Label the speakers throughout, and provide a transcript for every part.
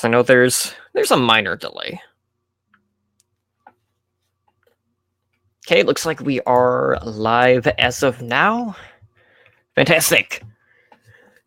Speaker 1: because I know there's a minor delay. Okay, looks like we are live as of now. Fantastic.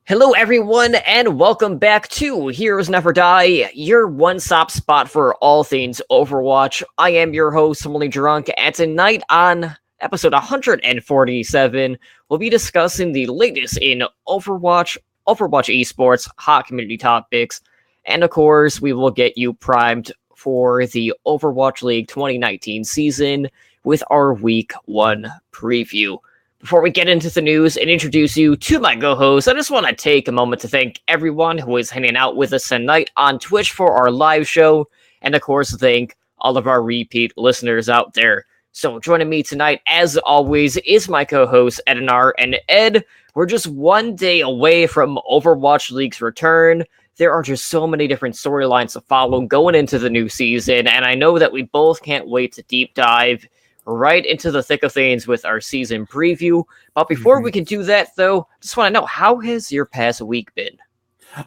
Speaker 1: Hello, everyone, and welcome back to Heroes Never Die, your one-stop spot for all things Overwatch. I am your host, Emily Drunk, and tonight on episode 147, we'll be discussing the latest in Overwatch esports, hot community topics, and of course, we will get you primed for the Overwatch League 2019 season with our Week 1 preview. Before we get into the news and introduce you to my co-host, I just want to take a moment to thank everyone who is hanging out with us tonight on Twitch for our live show, and of course, thank all of our repeat listeners out there. So joining me tonight, as always, is my co-host, Edinar. And Ed, we're just one day away from Overwatch League's return. There are just so many different storylines to follow going into the new season, and I know that we both can't wait to deep dive right into the thick of things with our season preview. But before we can do that, though, just want to know, how has your past week been?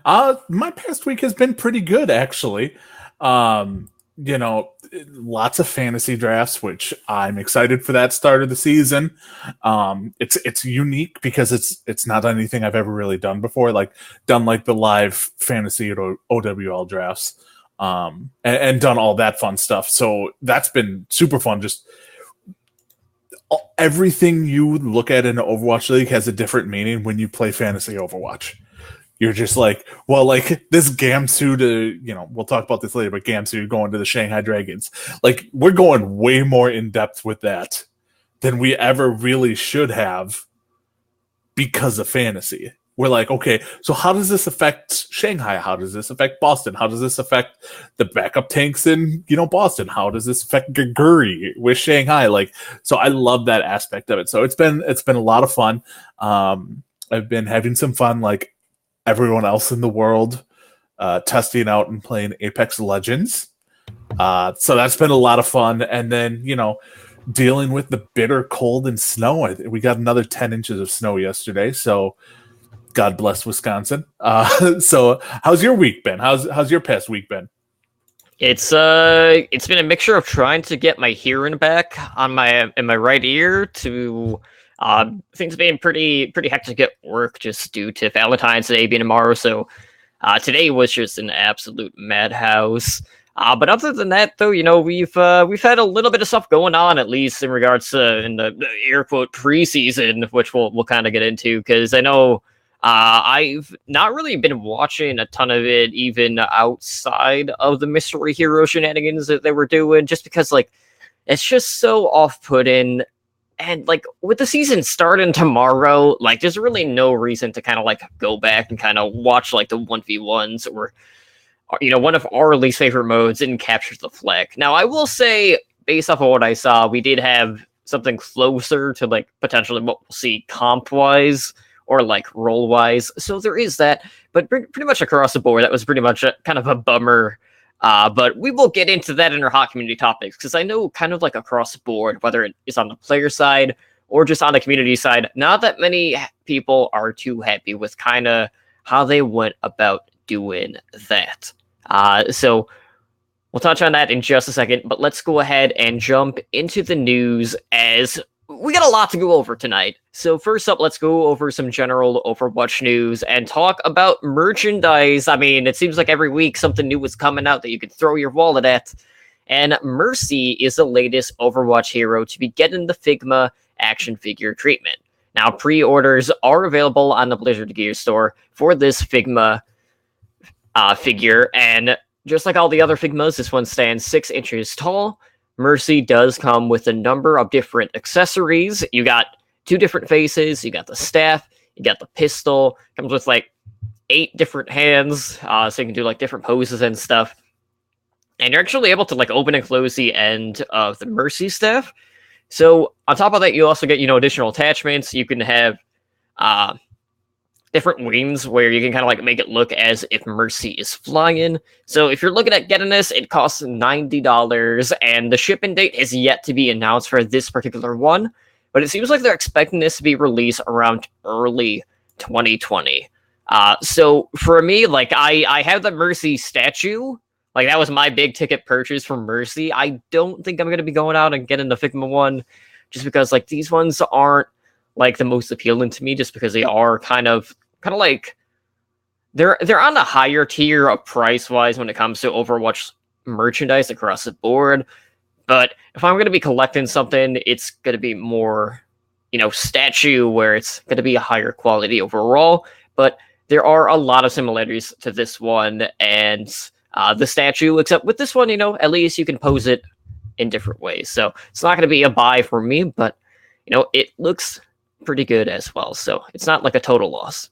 Speaker 2: My past week has been pretty good, actually. Lots of fantasy drafts, which I'm excited for that start of the season. It's unique because it's not anything I've ever really done before, done the live fantasy or OWL drafts, and done all that fun stuff. So that's been super fun. Just everything you look at in the Overwatch League has a different meaning when you play fantasy Overwatch. You're just this Gamsu we'll talk about this later, but Gamsu going to the Shanghai Dragons. We're going way more in depth with that than we ever really should have because of fantasy. We're okay, so how does this affect Shanghai? How does this affect Boston? How does this affect the backup tanks in, Boston? How does this affect Gaguri with Shanghai? So I love that aspect of it. So it's been a lot of fun. I've been having some fun like everyone else in the world, testing out and playing Apex Legends. So that's been a lot of fun. And then, dealing with the bitter cold and snow. We got another 10 inches of snow yesterday. So God bless Wisconsin. So how's your week been? How's your past week been?
Speaker 1: It's been a mixture of trying to get my hearing back in my right ear to things being pretty hectic at work just due to Valentine's Day being tomorrow. So today was just an absolute madhouse. But other than that, though, we've had a little bit of stuff going on, at least in regards to in the air quote preseason, which we'll kind of get into, because I know I've not really been watching a ton of it, even outside of the mystery hero shenanigans that they were doing, just because it's just so off-putting. And with the season starting tomorrow, there's really no reason to kind of go back and kind of watch the 1v1s or one of our least favorite modes in Capture the Flag. Now, I will say, based off of what I saw, we did have something closer to potentially what we'll see comp-wise or role-wise. So there is that, but pretty much across the board, that was pretty much kind of a bummer. But we will get into that in our hot community topics, because I know kind of across the board, whether it is on the player side or just on the community side, not that many people are too happy with kind of how they went about doing that. So we'll touch on that in just a second, but let's go ahead and jump into the news, as we got a lot to go over tonight. So first up, let's go over some general Overwatch news and talk about merchandise. I mean, it seems like every week something new is coming out that you can throw your wallet at. And Mercy is the latest Overwatch hero to be getting the Figma action figure treatment. Now, pre-orders are available on the Blizzard Gear store for this Figma figure. And just like all the other Figmas, this one stands 6 inches tall. Mercy does come with a number of different accessories. You got 2 different faces, you got the staff, you got the pistol, comes with 8 different hands, so you can do different poses and stuff. And you're actually able to open and close the end of the Mercy staff. So on top of that, you also get, additional attachments. You can have different wings where you can kind of make it look as if Mercy is flying. So if you're looking at getting this, it costs $90, and the shipping date is yet to be announced for this particular one, but it seems like they're expecting this to be released around early 2020. So for me, like I have the Mercy statue. Like that was my big ticket purchase from Mercy. I don't think I'm gonna be going out and getting the Figma one, just because like these ones aren't like the most appealing to me, just because they are kind of like they're on the higher tier of price wise when it comes to Overwatch merchandise across the board. But if I'm gonna be collecting something, it's gonna be more, statue where it's gonna be a higher quality overall. But there are a lot of similarities to this one and the statue, except with this one, at least you can pose it in different ways. So it's not going to be a buy for me, but, it looks pretty good as well. So it's not like a total loss.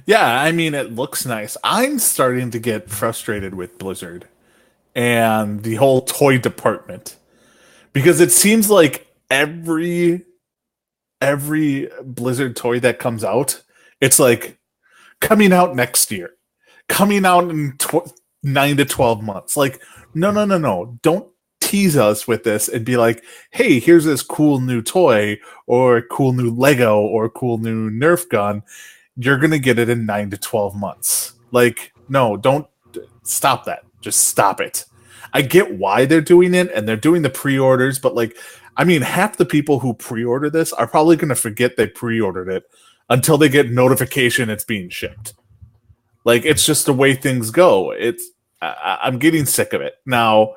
Speaker 2: Yeah, I mean, it looks nice. I'm starting to get frustrated with Blizzard and the whole toy department because it seems like every Blizzard toy that comes out, it's like coming out next year, coming out in 9 to 12 months. Like, no. Don't tease us with this and be like, hey, here's this cool new toy or a cool new Lego or a cool new Nerf gun. You're going to get it in 9 to 12 months. Like, no, don't stop that. Just stop it. I get why they're doing it and they're doing the pre-orders, but like, I mean, half the people who pre-order this are probably going to forget they pre-ordered it until they get notification it's being shipped. Like, it's just the way things go. I'm getting sick of it. Now,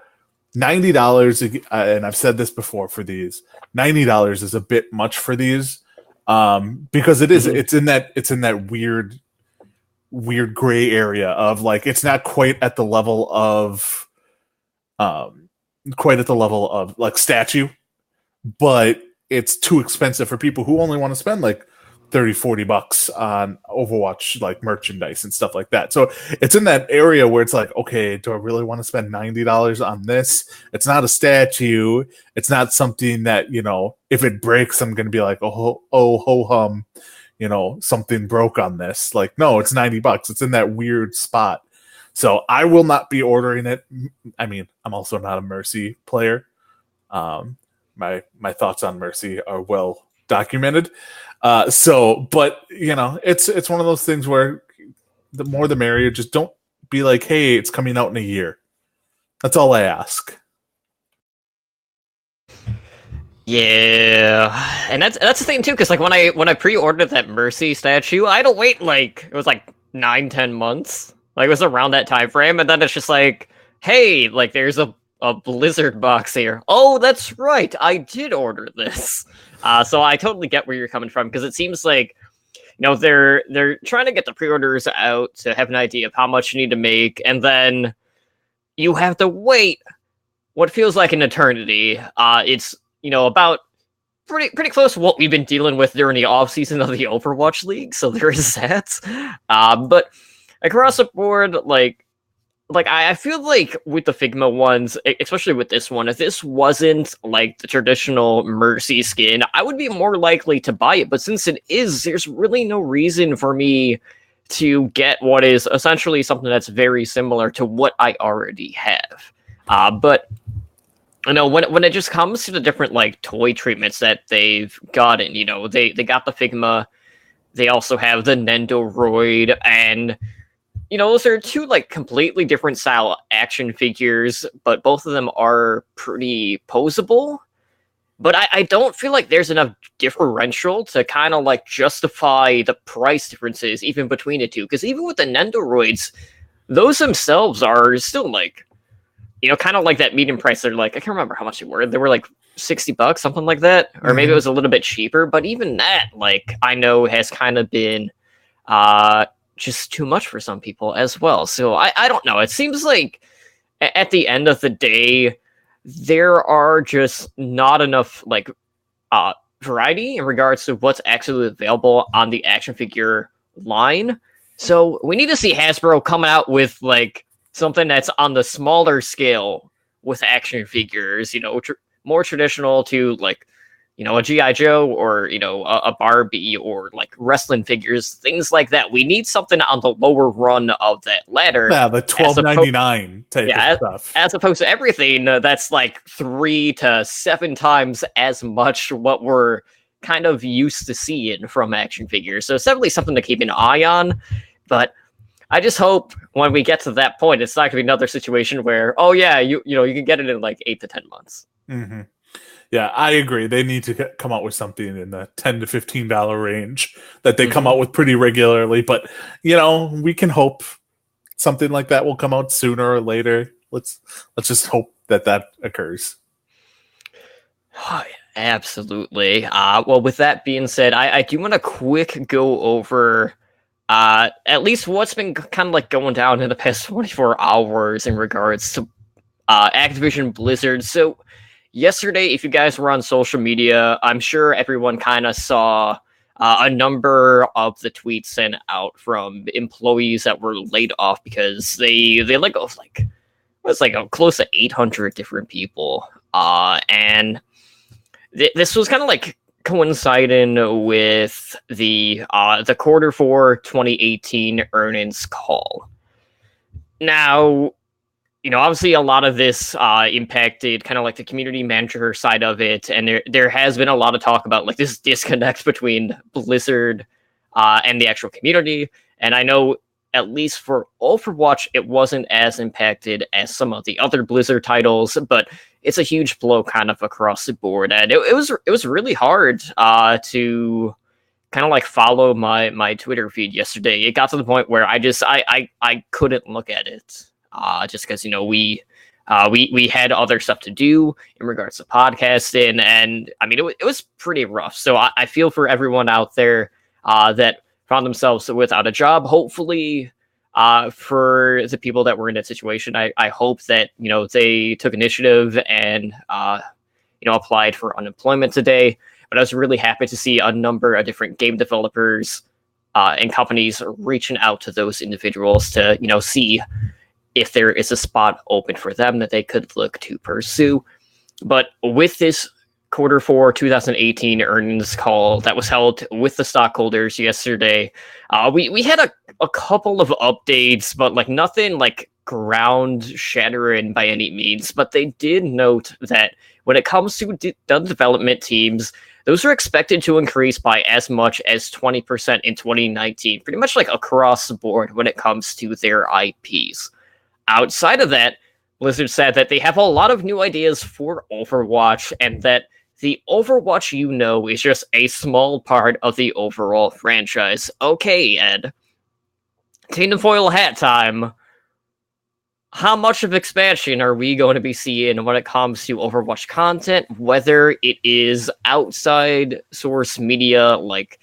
Speaker 2: $90, and I've said this before for these, $90 is a bit much for these, because it is. It's in that weird gray area of like it's not quite at the level of like statue, but it's too expensive for people who only want to spend like $30-$40 on Overwatch like merchandise and stuff like that. So it's in that area where it's like, okay, do I really want to spend $90 on this? It's not a statue. It's not something that, if it breaks, I'm going to be like, ho hum, something broke on this. Like, no, it's $90. It's in that weird spot. So I will not be ordering it. I mean, I'm also not a Mercy player. My thoughts on Mercy are well documented. But it's one of those things where the more the merrier. Just don't be like, hey, it's coming out in a year. That's all I ask.
Speaker 1: Yeah, and that's the thing too, because like when I pre-ordered that Mercy statue, I had to wait like it was like 9-10 months. Like it was around that time frame, and then it's just like, hey, like there's a Blizzard box here. Oh, that's right, I did order this. So I totally get where you're coming from, because it seems like, they're trying to get the pre-orders out to have an idea of how much you need to make, and then you have to wait what feels like an eternity. It's about pretty close to what we've been dealing with during the off season of the Overwatch League. So there is that. But across the board, like I feel like with the Figma ones, especially with this one, if this wasn't like the traditional Mercy skin, I would be more likely to buy it. But since it is, there's really no reason for me to get what is essentially something that's very similar to what I already have. But when it just comes to the different like toy treatments that they've gotten, they got the Figma, they also have the Nendoroid, and those are two like completely different style action figures, but both of them are pretty posable. But I don't feel like there's enough differential to kind of like justify the price differences even between the two. Because even with the Nendoroids, those themselves are still like, kind of like that medium price. They're like, I can't remember how much they were. They were like $60, something like that. Or maybe it was a little bit cheaper. But even that, like, I know has kind of been just too much for some people as well. So I don't know. It seems like at the end of the day, there are just not enough like variety in regards to what's actually available on the action figure line. So we need to see Hasbro coming out with like something that's on the smaller scale with action figures, more traditional to like, a G.I. Joe or, a Barbie or like wrestling figures, things like that. We need something on the lower run of that ladder.
Speaker 2: Yeah, the $12.99 type of stuff.
Speaker 1: As opposed to everything that's like 3 to 7 times as much what we're kind of used to seeing from action figures. So it's definitely something to keep an eye on. But I just hope when we get to that point, it's not going to be another situation where, oh yeah, you can get it in like 8 to 10 months.
Speaker 2: Mm-hmm. Yeah, I agree. They need to come out with something in the $10 to $15 range that they come out with pretty regularly. But we can hope something like that will come out sooner or later. Let's just hope that occurs.
Speaker 1: Absolutely. Well, with that being said, I do want to quick go over at least what's been kind of like going down in the past 24 hours in regards to Activision Blizzard. So yesterday, if you guys were on social media, I'm sure everyone kind of saw a number of the tweets sent out from employees that were laid off because they let go of close to 800 different people. And this was kind of like coinciding with the quarter 4 2018 earnings call. Now, obviously a lot of this impacted kind of like the community manager side of it, and there has been a lot of talk about like this disconnect between Blizzard and the actual community. And I know at least for Overwatch, it wasn't as impacted as some of the other Blizzard titles, but it's a huge blow kind of across the board. And it was really hard to kind of like follow my Twitter feed yesterday. It got to the point where I couldn't look at it. Just because we had other stuff to do in regards to podcasting, and I mean it was pretty rough. So I feel for everyone out there that found themselves without a job. Hopefully, for the people that were in that situation, I hope that they took initiative and applied for unemployment today. But I was really happy to see a number of different game developers and companies reaching out to those individuals to see if there is a spot open for them that they could look to pursue. But with this quarter 4 2018 earnings call that was held with the stockholders yesterday, we had a couple of updates, but like nothing like ground shattering by any means. But they did note that when it comes to the development teams, those are expected to increase by as much as 20% in 2019, pretty much like across the board when it comes to their IPs. Outside of that, Blizzard said that they have a lot of new ideas for Overwatch, and that the Overwatch is just a small part of the overall franchise. Okay, Ed. Tinfoil hat time. How much of expansion are we going to be seeing when it comes to Overwatch content, whether it is outside source media like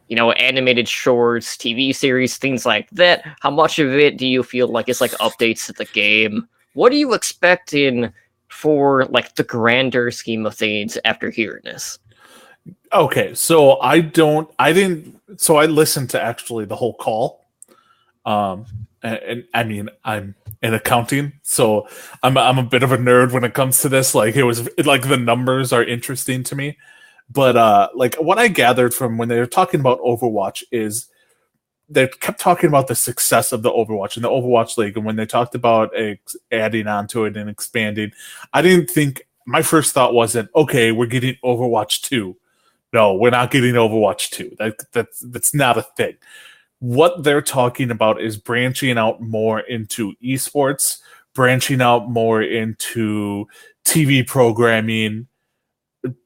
Speaker 1: animated shorts, TV series, things like that? How much of it do you feel like is like updates to the game? What are you expecting for like the grander scheme of things after hearing this?
Speaker 2: Okay, so I listened to actually the whole call. And I mean, I'm in accounting, so I'm a bit of a nerd when it comes to this. Like the numbers are interesting to me. But like what I gathered from when they were talking about Overwatch is they kept talking about the success of the Overwatch and the Overwatch League. And when they talked about adding on to it and expanding, I didn't think, my first thought wasn't, okay, we're getting Overwatch 2. No, we're not getting Overwatch 2. That's not a thing. What they're talking about is branching out more into esports, branching out more into TV programming,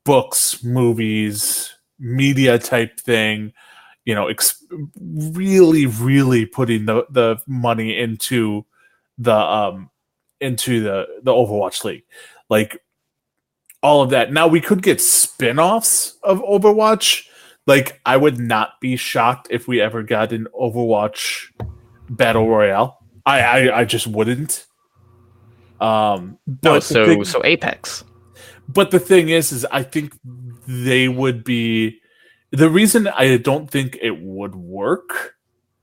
Speaker 2: books, movies, media type thing, really, really putting the money into the Overwatch League, like all of that. Now we could get spin-offs of Overwatch. Like I would not be shocked if we ever got an Overwatch Battle Royale. I just wouldn't.
Speaker 1: So Apex.
Speaker 2: But the thing is I think they would be the reason I don't think it would work.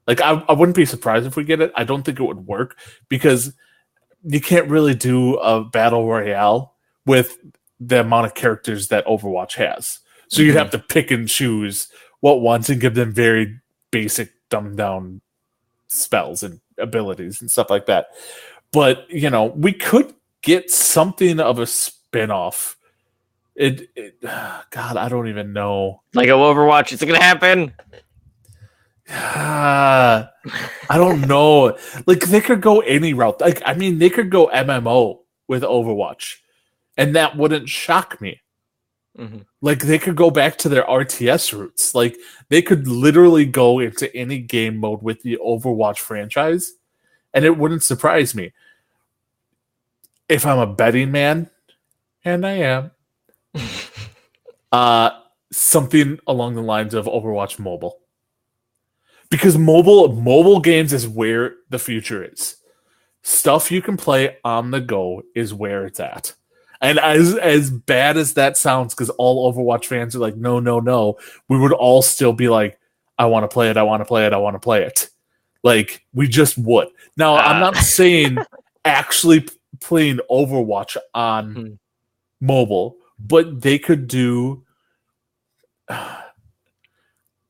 Speaker 2: Like I wouldn't be surprised if we get it. I don't think it would work because you can't really do a battle royale with the amount of characters that Overwatch has. So you'd have to pick and choose what ones and give them very basic, dumbed down spells and abilities and stuff like that. But we could get something of a spin-off God, I don't even know.
Speaker 1: Like Overwatch, is it gonna happen?
Speaker 2: I don't know. Like they could go any route. Like I mean, they could go MMO with Overwatch, and that wouldn't shock me.
Speaker 1: Mm-hmm.
Speaker 2: Like they could go back to their RTS roots. Like they could literally go into any game mode with the Overwatch franchise, and it wouldn't surprise me. If I'm a betting man, and I am, something along the lines of Overwatch Mobile. Because mobile games is where the future is. Stuff you can play on the go is where it's at. And as bad as that sounds, because all Overwatch fans are like, no, no, no, we would all still be like, I want to play it, I want to play it, I want to play it. Like, we just would. Now, I'm not saying actually playing Overwatch on mobile, but they could do...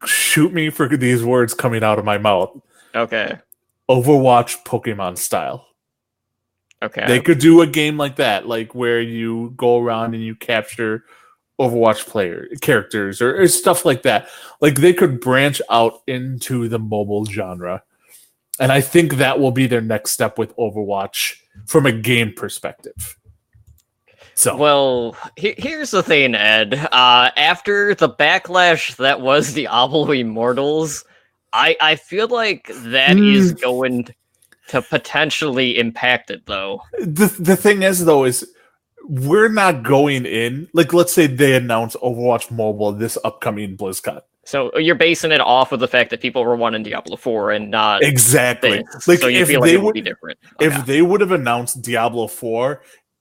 Speaker 2: shoot me for these words coming out of my mouth.
Speaker 1: Okay.
Speaker 2: Overwatch Pokemon style.
Speaker 1: Okay.
Speaker 2: They could do a game like that, like where you go around and you capture Overwatch characters or stuff like that. Like they could branch out into the mobile genre. And I think that will be their next step with Overwatch from a game perspective. So,
Speaker 1: well, here's the thing, Ed. After the backlash that was Diablo Immortals, I feel like that is going to potentially impact it, though.
Speaker 2: The thing is, though, is we're not going in... Like, let's say they announce Overwatch Mobile this upcoming BlizzCon.
Speaker 1: So you're basing it off of the fact that people were wanting Diablo 4 and not...
Speaker 2: Exactly.
Speaker 1: This. Like, so you feel like it would be different.
Speaker 2: If they would have announced Diablo 4...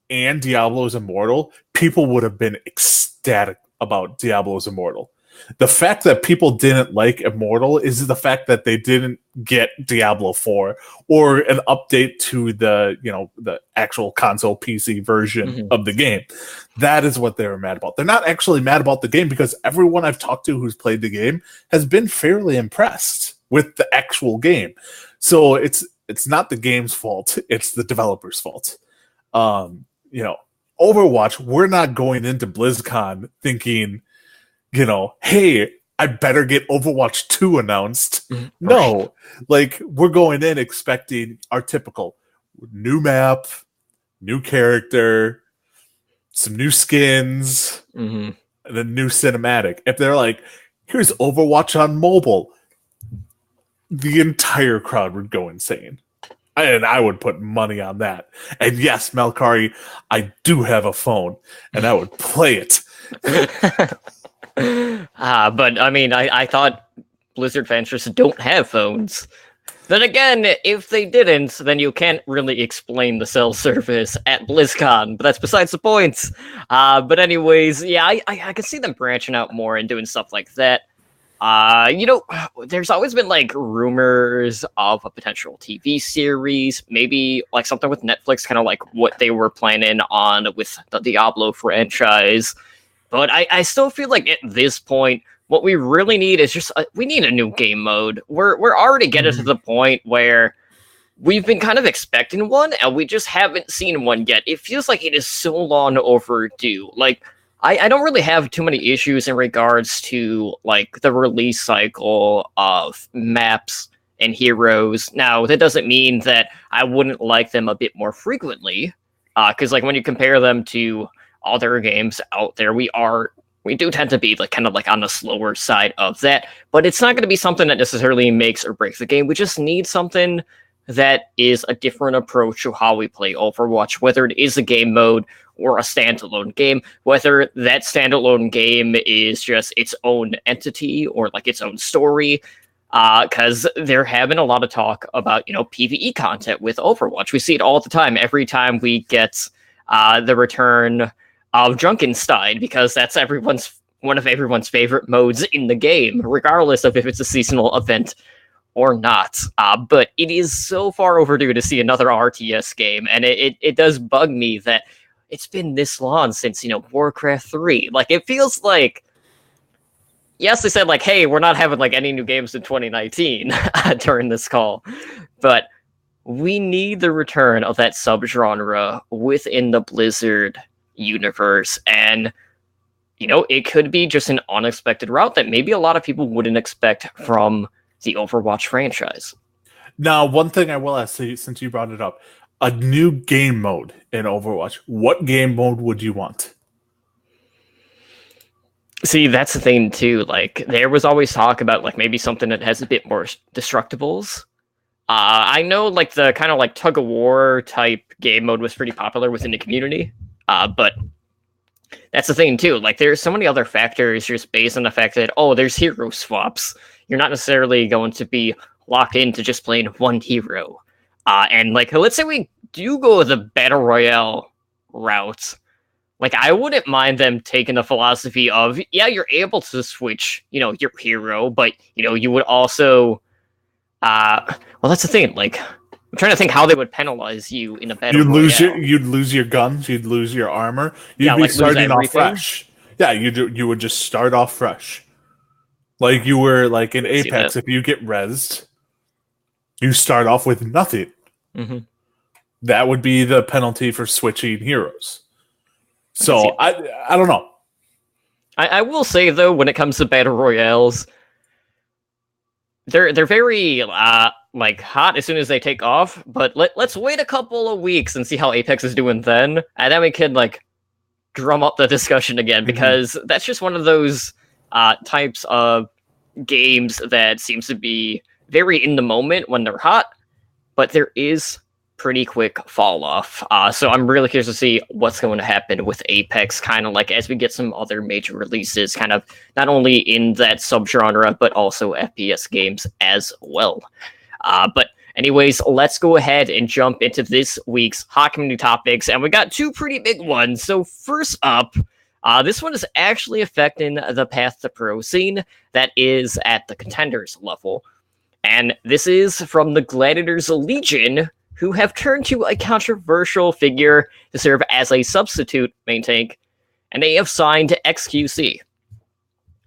Speaker 2: and Diablo's Immortal, people would have been ecstatic about Diablo's Immortal. The fact that people didn't like Immortal is the fact that they didn't get Diablo 4 or an update to the actual console PC version of the game. That is what they were mad about. They're not actually mad about the game because everyone I've talked to who's played the game has been fairly impressed with the actual game. So it's not the game's fault, it's the developer's fault. Overwatch, we're not going into BlizzCon thinking, hey, I better get Overwatch 2 announced. No, like we're going in expecting our typical new map, new character, some new skins, and a new cinematic. If they're like, here's Overwatch on mobile, the entire crowd would go insane. And I would put money on that. And yes, Malkari, I do have a phone, and I would play it.
Speaker 1: But I mean, I thought Blizzard fans just don't have phones. Then again, if they didn't, then you can't really explain the cell service at BlizzCon, but that's besides the point. But anyways, yeah, I can see them branching out more and doing stuff like that. There's always been like rumors of a potential TV series, maybe like something with Netflix, kind of like what they were planning on with the Diablo franchise. But I still feel like at this point, what we really need is just we need a new game mode. We're already getting to the point where we've been kind of expecting one, and we just haven't seen one yet. It feels like it is so long overdue. Like, I don't really have too many issues in regards to like the release cycle of maps and heroes. Now, that doesn't mean that I wouldn't like them a bit more frequently, because like when you compare them to other games out there, we do tend to be like kind of like on the slower side of that. But it's not going to be something that necessarily makes or breaks the game. We just need something that is a different approach to how we play Overwatch, whether it is a game mode or a standalone game, whether that standalone game is just its own entity or like its own story. Because there have been a lot of talk about, PvE content with Overwatch. We see it all the time. Every time we get the return of Drunkenstein, because that's one of everyone's favorite modes in the game, regardless of if it's a seasonal event or not. But it is so far overdue to see another RTS game, and it does bug me that it's been this long since, Warcraft 3. Like, it feels like, yes, they said, like, hey, we're not having, like, any new games in 2019 during this call, but we need the return of that subgenre within the Blizzard universe, and it could be just an unexpected route that maybe a lot of people wouldn't expect from the Overwatch franchise.
Speaker 2: Now, one thing I will ask, since you brought it up, a new game mode in Overwatch. What game mode would you want?
Speaker 1: See, that's the thing too. Like, there was always talk about like maybe something that has a bit more destructibles. I know like the kind of like tug of war type game mode was pretty popular within the community, but that's the thing too. Like, there's so many other factors just based on the fact that there's hero swaps. You're not necessarily going to be locked into just playing one hero. And like, let's say we do go the battle royale route. Like, I wouldn't mind them taking the philosophy of, yeah, you're able to switch, your hero, but, you would also, well, that's the thing. Like, I'm trying to think how they would penalize you in a battle royale.
Speaker 2: You'd lose your guns, you'd lose your armor, you'd be like starting off fresh. Yeah, you would just start off fresh. Like you were like in Apex, if you get rezzed, you start off with nothing.
Speaker 1: Mm-hmm.
Speaker 2: That would be the penalty for switching heroes. So I don't know.
Speaker 1: I will say though, when it comes to battle royales, they're very like hot as soon as they take off. But let's wait a couple of weeks and see how Apex is doing then, and then we can like drum up the discussion again, because that's just one of those types of games that seems to be very in the moment when they're hot, but there is pretty quick fall off. So I'm really curious to see what's going to happen with Apex, kind of like as we get some other major releases, kind of not only in that subgenre, but also FPS games as well. But anyways, let's go ahead and jump into this week's hot community topics. And we got two pretty big ones. So first up, this one is actually affecting the Path to Pro scene that is at the contenders level. And this is from the Gladiators Legion, who have turned to a controversial figure to serve as a substitute main tank, and they have signed XQC.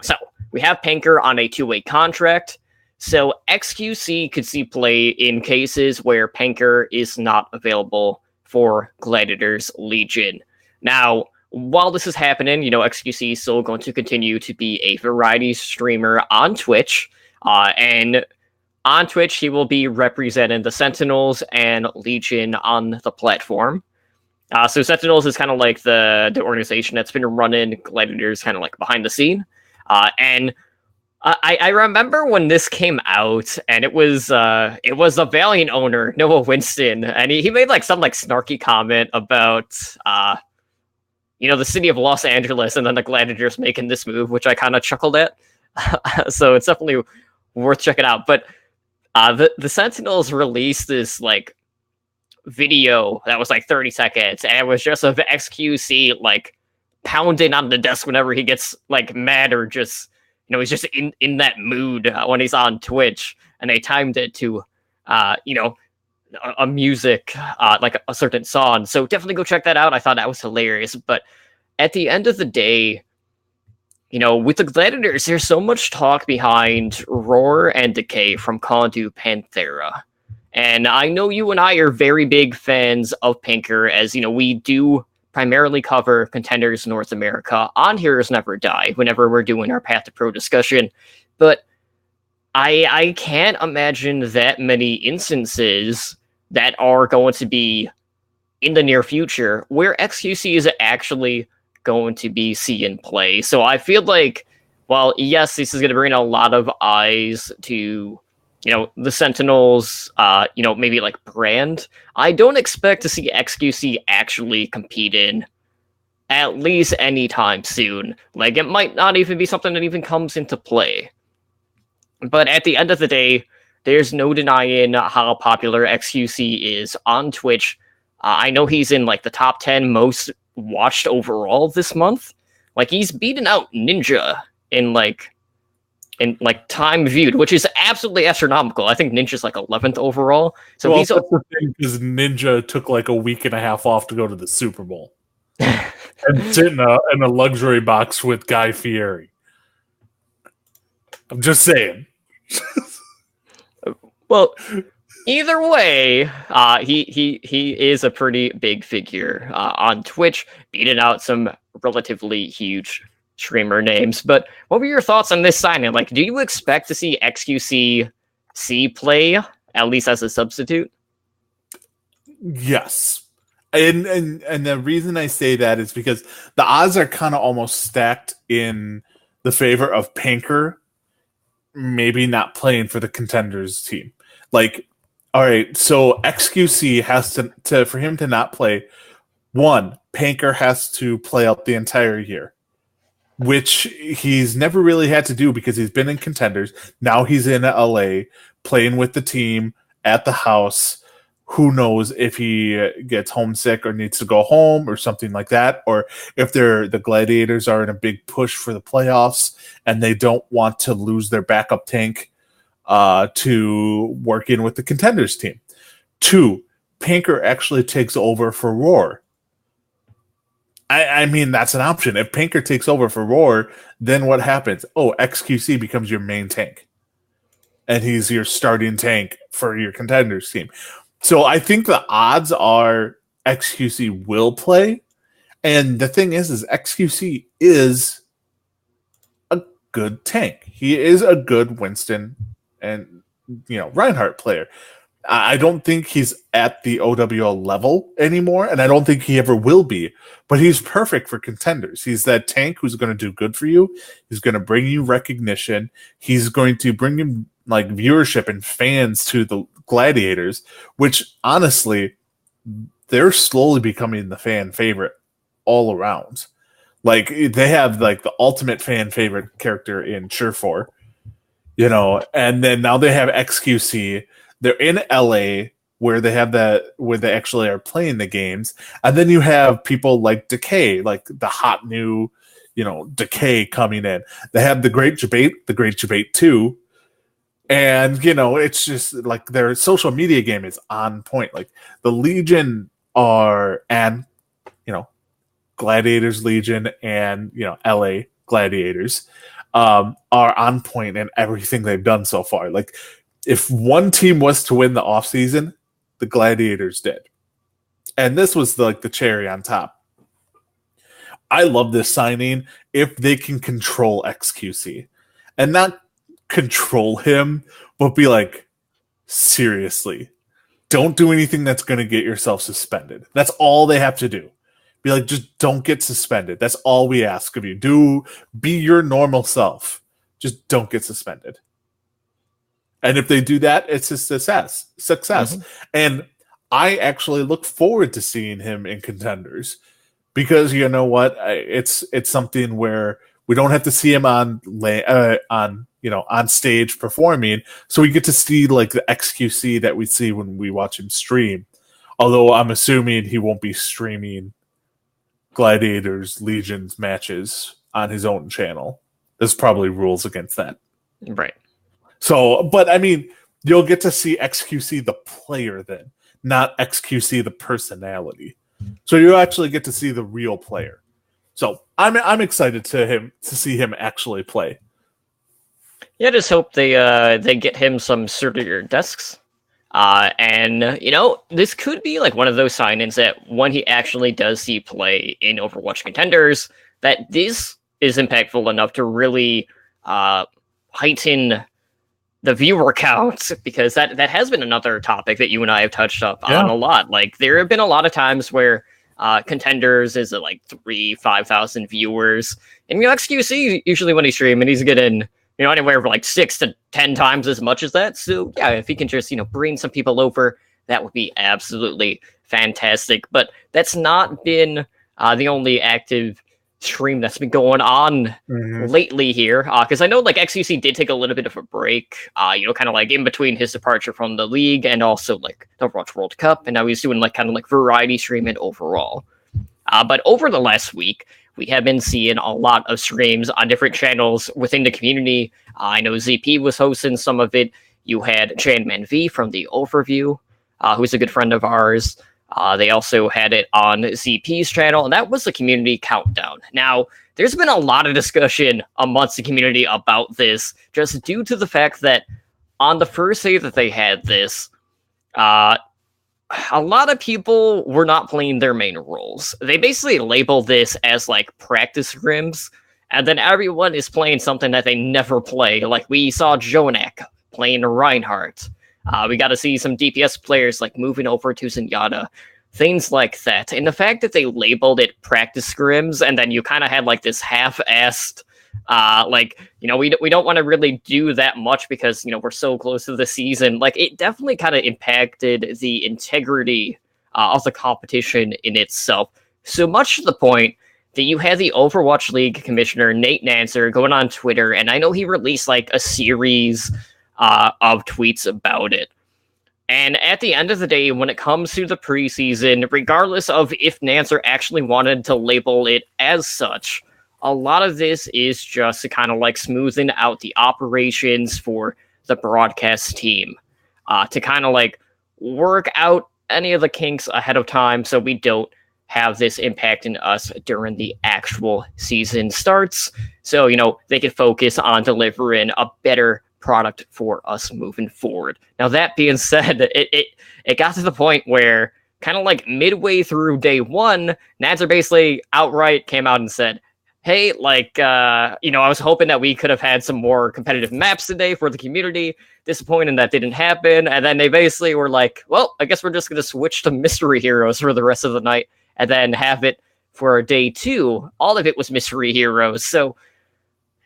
Speaker 1: So, we have Panker on a two-way contract, so XQC could see play in cases where Panker is not available for Gladiators Legion. Now, while this is happening, XQC is still going to continue to be a variety streamer on Twitch, and on Twitch, he will be representing the Sentinels and Legion on the platform. So Sentinels is kind of like the organization that's been running Gladiators kind of like behind the scene. And I remember when this came out, and it was the Valiant owner, Noah Winston, and he made like some like snarky comment about the city of Los Angeles and then the Gladiators making this move, which I kind of chuckled at. So it's definitely worth checking out. But the Sentinels released this like video that was like 30 seconds, and it was just of XQC like pounding on the desk whenever he gets like mad or just he's just in that mood when he's on Twitch, and they timed it to a music like a certain song. So definitely go check that out. I thought that was hilarious. But at the end of the day, with the Gladiators, there's so much talk behind Roar and Decay from Kondu Panthera. And I know you and I are very big fans of Panker, as, we do primarily cover Contenders North America on Heroes Never Die whenever we're doing our Path to Pro discussion. But I can't imagine that many instances that are going to be in the near future where XQC is actually going to be seeing play. So I feel like, well, yes, this is going to bring a lot of eyes to, the Sentinels, maybe like brand. I don't expect to see XQC actually compete in at least anytime soon. Like, it might not even be something that even comes into play. But at the end of the day, there's no denying how popular XQC is on Twitch. I know he's in like the top 10 most watched overall this month. Like, he's beaten out Ninja in time viewed, which is absolutely astronomical. I think Ninja's like 11th overall. So
Speaker 2: that's the thing, because Ninja took like a week and a half off to go to the Super Bowl and sit in a luxury box with Guy Fieri. I'm just saying.
Speaker 1: Well, either way, he is a pretty big figure on Twitch, beating out some relatively huge streamer names. But what were your thoughts on this signing? Like, do you expect to see XQC play at least as a substitute?
Speaker 2: Yes. And the reason I say that is because the odds are kind of almost stacked in the favor of Panker maybe not playing for the Contenders team. Like, all right, so XQC has to for him to not play, one, Panker has to play out the entire year, which he's never really had to do because he's been in Contenders. Now he's in LA playing with the team at the house. Who knows if he gets homesick or needs to go home or something like that, or if the Gladiators are in a big push for the playoffs and they don't want to lose their backup tank to work in with the Contenders team. Two, Panker actually takes over for Roar. I mean, that's an option. If Panker takes over for Roar, then what happens? Oh, XQC becomes your main tank. And he's your starting tank for your Contenders team. So I think the odds are XQC will play. And the thing is XQC is a good tank. He is a good Winston and Reinhardt player. I don't think he's at the OWL level anymore, and I don't think he ever will be, but he's perfect for Contenders. He's that tank who's going to do good for you. He's going to bring you recognition. He's going to bring you like viewership and fans to the Gladiators, which honestly, they're slowly becoming the fan favorite all around. Like they have like the ultimate fan favorite character in Surefour, and then now they have XQC. They're in LA where they actually are playing the games. And then you have people like Decay, like the hot new, Decay coming in. They have the Great Debate 2. And, it's just like their social media game is on point. Like the Legion and Gladiators Legion and, LA Gladiators are on point in everything they've done so far. Like, if one team was to win the offseason, the Gladiators did. And this was the cherry on top. I love this signing if they can control XQC. And not control him, but be like, seriously, don't do anything that's going to get yourself suspended. That's all they have to do. Be like, just don't get suspended. That's all we ask of you. Be your normal self. Just don't get suspended. And if they do that, it's a success. Mm-hmm. And I actually look forward to seeing him in Contenders because you know what? It's something where we don't have to see him on stage performing, so we get to see like the XQC that we see when we watch him stream. Although I'm assuming he won't be streaming Gladiators Legions matches on his own channel. There's probably rules against that.
Speaker 1: Right.
Speaker 2: So, but I mean, you'll get to see XQC the player then, not XQC the personality. So you actually get to see the real player. So I'm excited to see him actually play.
Speaker 1: Yeah, I just hope they get him some sturdier desks. And this could be like one of those signings that when he actually does see play in Overwatch Contenders, that this is impactful enough to really heighten the viewer count, because that has been another topic that you and I have touched up on a lot. Like there have been a lot of times where Contenders is at like 5,000 viewers, and XQC usually when he's streaming he's getting anywhere from like 6 to 10 times as much as that. So yeah, if he can just bring some people over, that would be absolutely fantastic. But that's not been the only active stream that's been going on lately here, because I know like XQC did take a little bit of a break, kind of like in between his departure from the league and also like the Overwatch World Cup, and now he's doing like kind of like variety streaming overall. But over the last week, we have been seeing a lot of streams on different channels within the community. I know ZP was hosting some of it. You had Chanman V from the Overview, who's a good friend of ours. They also had it on ZP's channel, and that was the community countdown. Now, there's been a lot of discussion amongst the community about this, just due to the fact that on the first day that they had this, a lot of people were not playing their main roles. They basically labeled this as like practice scrims, and then everyone is playing something that they never play. Like we saw Jonak playing Reinhardt. We got to see some DPS players like moving over to Zenyatta, things like that. And the fact that they labeled it practice scrims, and then you kind of had like this half-assed, we don't want to really do that much because we're so close to the season. Like it definitely kind of impacted the integrity of the competition in itself. So much to the point that you had the Overwatch League commissioner, Nate Nancer, going on Twitter, and I know he released like a series of tweets about it. And at the end of the day, when it comes to the preseason, regardless of if Nancer actually wanted to label it as such, a lot of this is just to kind of like smoothing out the operations for the broadcast team, to kind of like work out any of the kinks ahead of time so we don't have this impacting us during the actual season starts. So, they can focus on delivering a better product for us moving forward. Now, that being said, it got to the point where kind of like midway through day one, Nancer basically outright came out and said, hey, I was hoping that we could have had some more competitive maps today for the community. Disappointing that didn't happen. And then they basically were like, well, I guess we're just going to switch to mystery heroes for the rest of the night and then have it for day 2. All of it was mystery heroes. So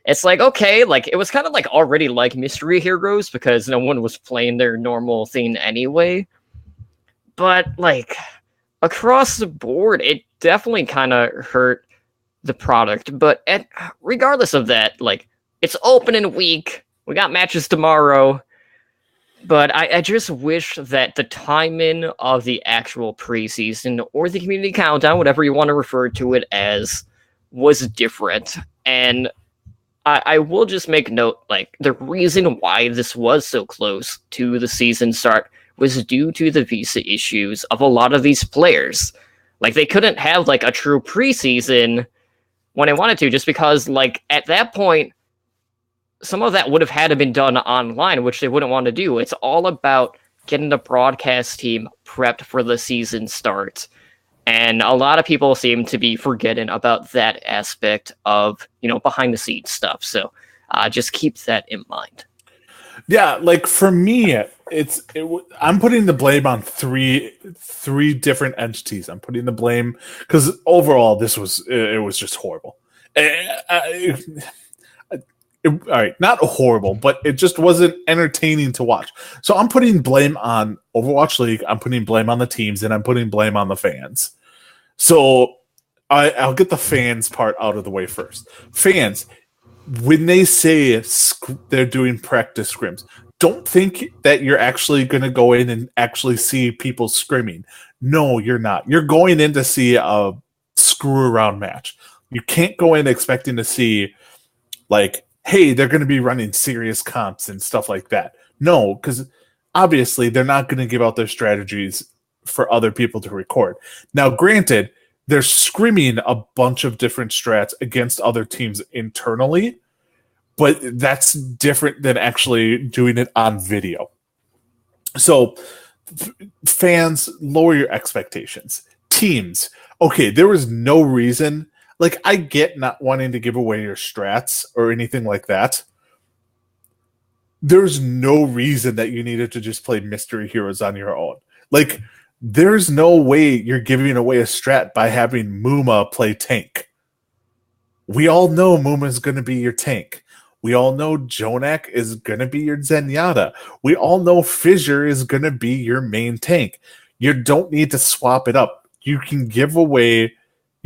Speaker 1: it's like, okay, like it was kind of like already like mystery heroes because no one was playing their normal thing anyway. But like across the board, it definitely kind of hurt the product. But regardless of that, like it's opening week. We got matches tomorrow. But I just wish that the timing of the actual preseason or the community countdown, whatever you want to refer to it as, was different. And I will just make note, like, the reason why this was so close to the season start was due to the visa issues of a lot of these players. Like, they couldn't have, like, a true preseason when they wanted to, just because, like, at that point, some of that would have had to been done online, which they wouldn't want to do. It's all about getting the broadcast team prepped for the season start. And a lot of people seem to be forgetting about that aspect of, behind the scenes stuff. So just keep that in mind.
Speaker 2: Yeah, like for me, I'm putting the blame on three different entities. I'm putting the blame because overall it was just horrible. All right, not horrible, but it just wasn't entertaining to watch. So I'm putting blame on Overwatch League, I'm putting blame on the teams, and I'm putting blame on the fans. So I'll get the fans part out of the way first. Fans, when they say they're doing practice scrims, don't think that you're actually going to go in and actually see people scrimming. No, you're not. You're going in to see a screw around match. You can't go in expecting to see, like, hey, they're going to be running serious comps and stuff like that. No, because obviously they're not going to give out their strategies for other people to record. Now, granted, they're scrimming a bunch of different strats against other teams internally, but that's different than actually doing it on video. So, fans, lower your expectations. Teams, okay, there was no reason. Like, I get not wanting to give away your strats or anything like that. There's no reason that you needed to just play mystery heroes on your own. Like, there's no way you're giving away a strat by having Muma play tank. We all know Muma's going to be your tank. We all know Jonak is going to be your Zenyatta. We all know Fissure is going to be your main tank. You don't need to swap it up. You can give away...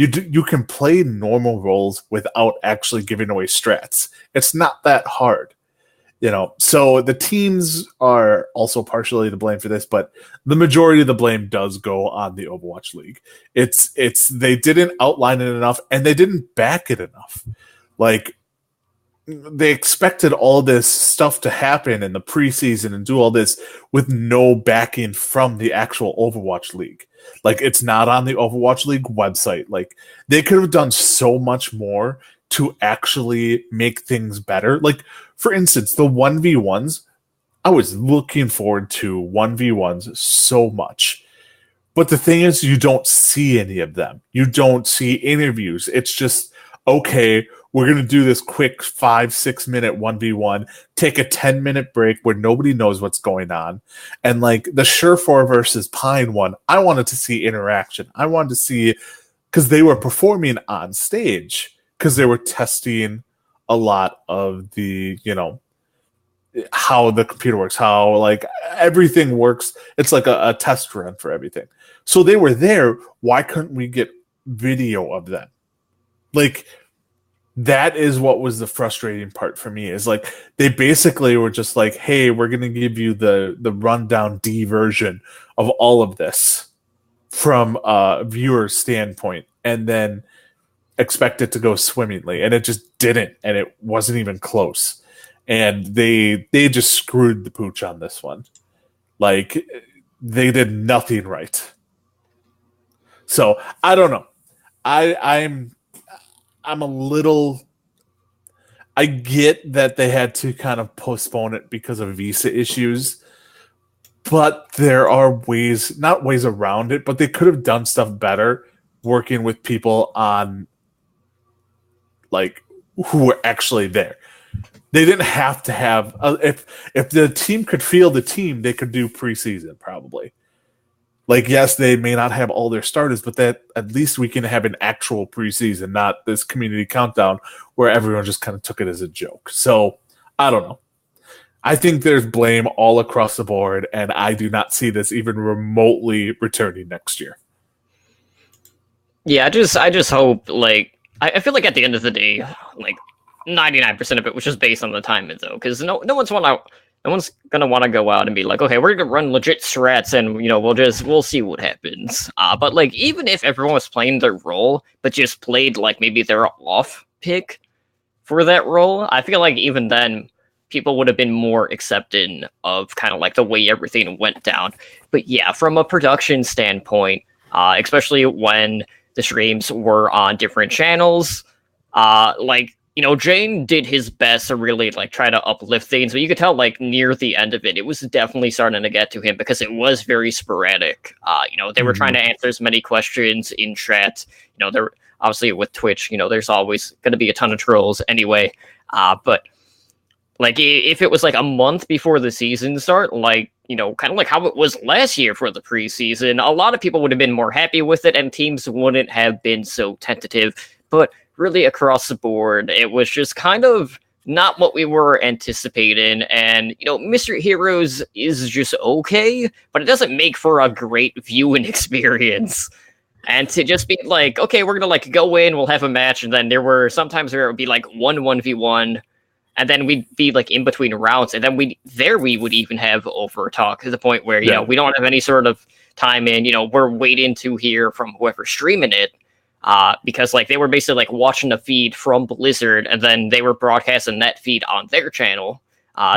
Speaker 2: You can play normal roles without actually giving away strats. It's not that hard, So the teams are also partially to blame for this, but the majority of the blame does go on the Overwatch League. It's they didn't outline it enough, and they didn't back it enough. Like, they expected all this stuff to happen in the preseason and do all this with no backing from the actual Overwatch League. Like, it's not on the Overwatch League website. Like, they could have done so much more to actually make things better. Like, for instance, the 1v1s, I was looking forward to 1v1s so much. But the thing is, you don't see any of them. You don't see interviews. It's just, okay, we're going to do this quick 5-6 minute 1v1, take a 10-minute break where nobody knows what's going on. And like the Surefour versus Pine one, I wanted to see interaction. I wanted to see, because they were performing on stage, because they were testing a lot of the, how the computer works, how like everything works. It's like a test run for everything. So they were there. Why couldn't we get video of them? Like, that is what was the frustrating part for me, is like they basically were just like, hey, we're going to give you the rundown D version of all of this from a viewer standpoint, and then expect it to go swimmingly. And it just didn't. And it wasn't even close. And they just screwed the pooch on this one. Like, they did nothing right. So I don't know. I'm a little. I get that they had to kind of postpone it because of visa issues, but there are ways, not ways around it, but they could have done stuff better working with people on, like, who were actually there. They didn't have to have if the team could field the team, they could do preseason probably. Like, yes, they may not have all their starters, but that at least we can have an actual preseason, not this community countdown where everyone just kind of took it as a joke. So I don't know. I think there's blame all across the board, and I do not see this even remotely returning next year.
Speaker 1: Yeah, I just hope, like, I feel like at the end of the day, like 99% of it was just based on the timing, though, because no one's gonna want to go out and be like, okay, we're gonna run legit strats, and we'll see what happens. But like, even if everyone was playing their role, but just played like maybe their off pick for that role, I feel like even then people would have been more accepting of kind of like the way everything went down. But yeah, from a production standpoint, especially when the streams were on different channels, Jane did his best to really like try to uplift things, but you could tell like near the end of it, it was definitely starting to get to him because it was very sporadic. They were trying to answer as many questions in chat. There obviously with Twitch, there's always going to be a ton of trolls anyway. But like if it was like a month before the season start, like, kind of like how it was last year for the preseason, a lot of people would have been more happy with it and teams wouldn't have been so tentative. But really across the board, it was just kind of not what we were anticipating. And, Mystery Heroes is just okay, but it doesn't make for a great viewing experience. And to just be like, okay, we're going to like go in, we'll have a match. And then there were sometimes where it would be like 1v1. And then we'd be like in between rounds. And then we would even have over talk to the point where, we don't have any sort of time in, we're waiting to hear from whoever's streaming it. Because like they were basically like watching the feed from Blizzard, and then they were broadcasting that feed on their channel.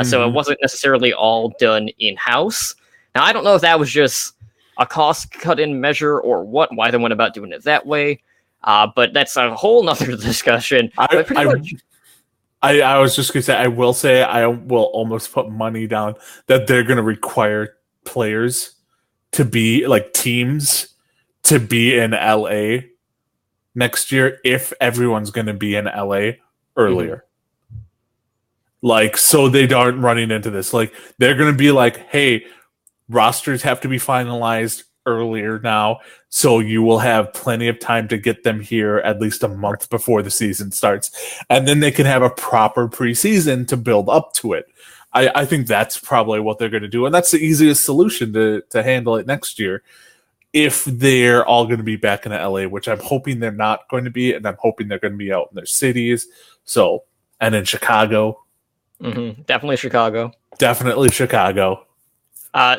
Speaker 1: So it wasn't necessarily all done in-house. Now, I don't know if that was just a cost-cutting measure or why they went about doing it that way. But that's a whole nother discussion.
Speaker 2: I was just going to say, I will almost put money down that they're going to require players to be, like teams, to be in LA next year if everyone's going to be in LA earlier. Like, so they aren't running into this. Like, they're going to be like, hey, rosters have to be finalized earlier now, so you will have plenty of time to get them here at least a month before the season starts. And then they can have a proper preseason to build up to it. I think that's probably what they're going to do. And that's the easiest solution to handle it next year, if they're all going to be back in LA, which I'm hoping they're not going to be, and I'm hoping they're going to be out in their cities. So, and in Chicago.
Speaker 1: Definitely Chicago.
Speaker 2: Definitely Chicago.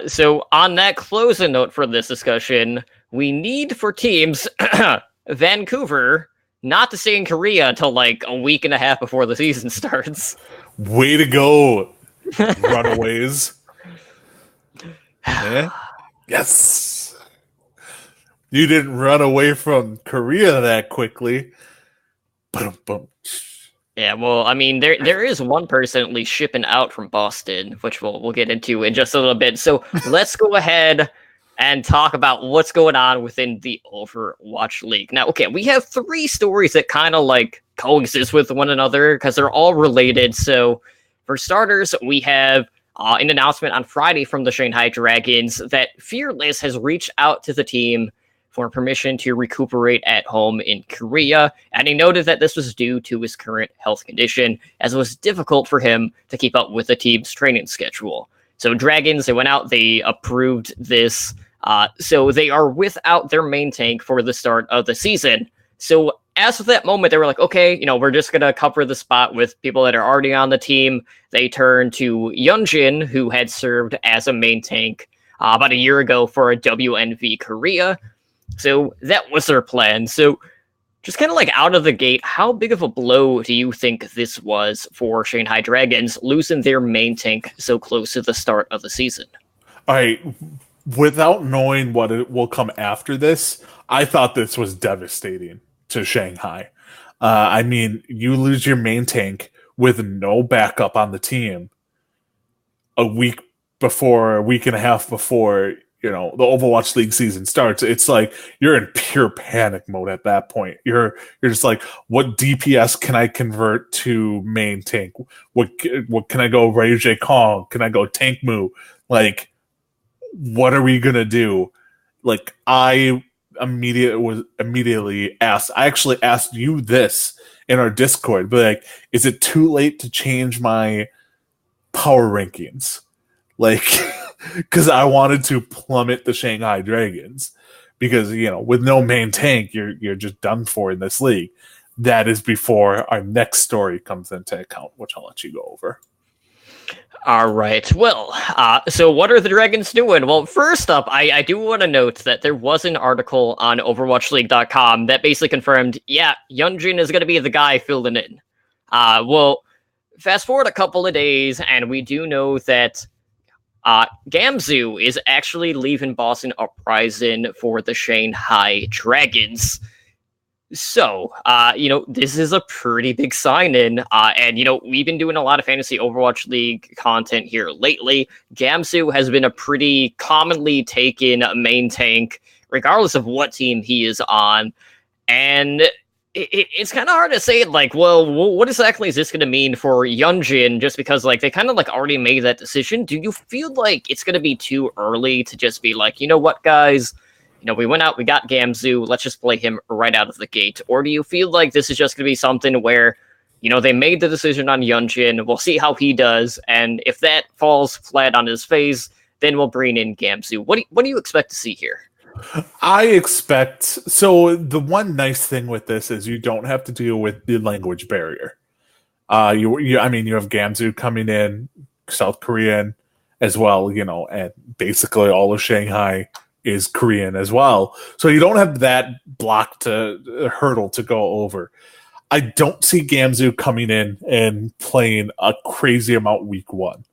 Speaker 1: So on that closing note for this discussion, we need for teams Vancouver not to stay in Korea until like a week and a half before the season starts.
Speaker 2: Way to go, Runaways. Yeah. Yes. You didn't run away from Korea that quickly. Boom.
Speaker 1: Yeah, well, I mean, there is one person at least shipping out from Boston, which we'll get into in just a little bit. So let's go ahead and talk about what's going on within the Overwatch League. Now, okay, we have three stories that kind of like coexist with one another because they're all related. So, for starters, we have an announcement on Friday from the Shanghai Dragons that Fearless has reached out to the team for permission to recuperate at home in Korea, and he noted that this was due to his current health condition, as it was difficult for him to keep up with the team's training schedule. So Dragons, they went out, they approved this, so they are without their main tank for the start of the season. So as of that moment, they were like, okay, we're just going to cover the spot with people that are already on the team. They turned to Yunjin, who had served as a main tank about a year ago for a WNV Korea. So that was their plan. So just kind of like out of the gate, how big of a blow do you think this was for Shanghai Dragons, losing their main tank so close to the start of the season?
Speaker 2: All right. Without knowing what it will come after this, I thought this was devastating to Shanghai. I mean, you lose your main tank with no backup on the team a week and a half before the Overwatch League season starts. It's like you're in pure panic mode at that point. You're just like, what DPS can I convert to main tank? What can I go Ray Kong? Can I go Tank Moo? Like, what are we gonna do? Like, I immediately asked. I actually asked you this in our Discord, but like, is it too late to change my power rankings? Like, because I wanted to plummet the Shanghai Dragons, because with no main tank, you're just done for in this league. That is before our next story comes into account, which I'll let you go over.
Speaker 1: All right. Well, so what are the Dragons doing? Well, first up, I do want to note that there was an article on OverwatchLeague.com that basically confirmed, yeah, Yunjin is going to be the guy filling in. Well, fast forward a couple of days, and we do know that Gamzu is actually leaving Boston Uprising for the Shanghai Dragons. So, this is a pretty big sign-in, and, we've been doing a lot of Fantasy Overwatch League content here lately. Gamzu has been a pretty commonly taken main tank, regardless of what team he is on, and it's kind of hard to say, like, well, what exactly is this going to mean for Yunjin, just because, like, they kind of, like, already made that decision. Do you feel like it's going to be too early to just be like, you know what, guys? We went out, we got Gamzu, let's just play him right out of the gate. Or do you feel like this is just going to be something where, they made the decision on Yunjin, we'll see how he does, and if that falls flat on his face, then we'll bring in Gamzu. What do you expect to see here?
Speaker 2: I expect, so the one nice thing with this is you don't have to deal with the language barrier. You have Gamzu coming in, South Korean as well, and basically all of Shanghai is Korean as well. So you don't have that hurdle to go over. I don't see Gamzu coming in and playing a crazy amount week one,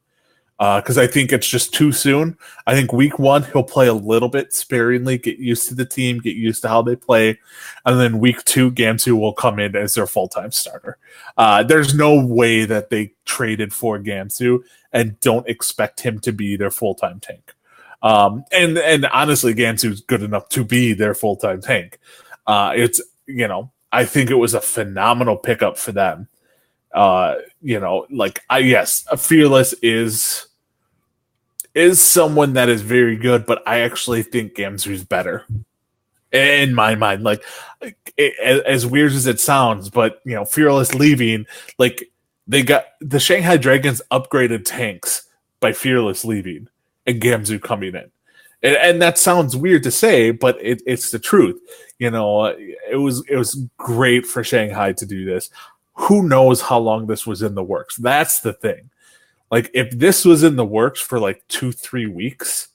Speaker 2: because I think it's just too soon. I think week one, he'll play a little bit sparingly, get used to the team, get used to how they play. And then week two, Gamzu will come in as their full-time starter. There's no way that they traded for Gamzu and don't expect him to be their full-time tank. And honestly, Gamzu's good enough to be their full-time tank. I think it was a phenomenal pickup for them. Fearless is someone that is very good, but I actually think Gamzu's better in my mind. Like, as weird as it sounds, but Fearless leaving, like, they got the Shanghai Dragons upgraded tanks by Fearless leaving and Gamzu coming in. And that sounds weird to say, but it's the truth. It was great for Shanghai to do this. Who knows how long this was in the works? That's the thing. Like, if this was in the works for like 2-3 weeks,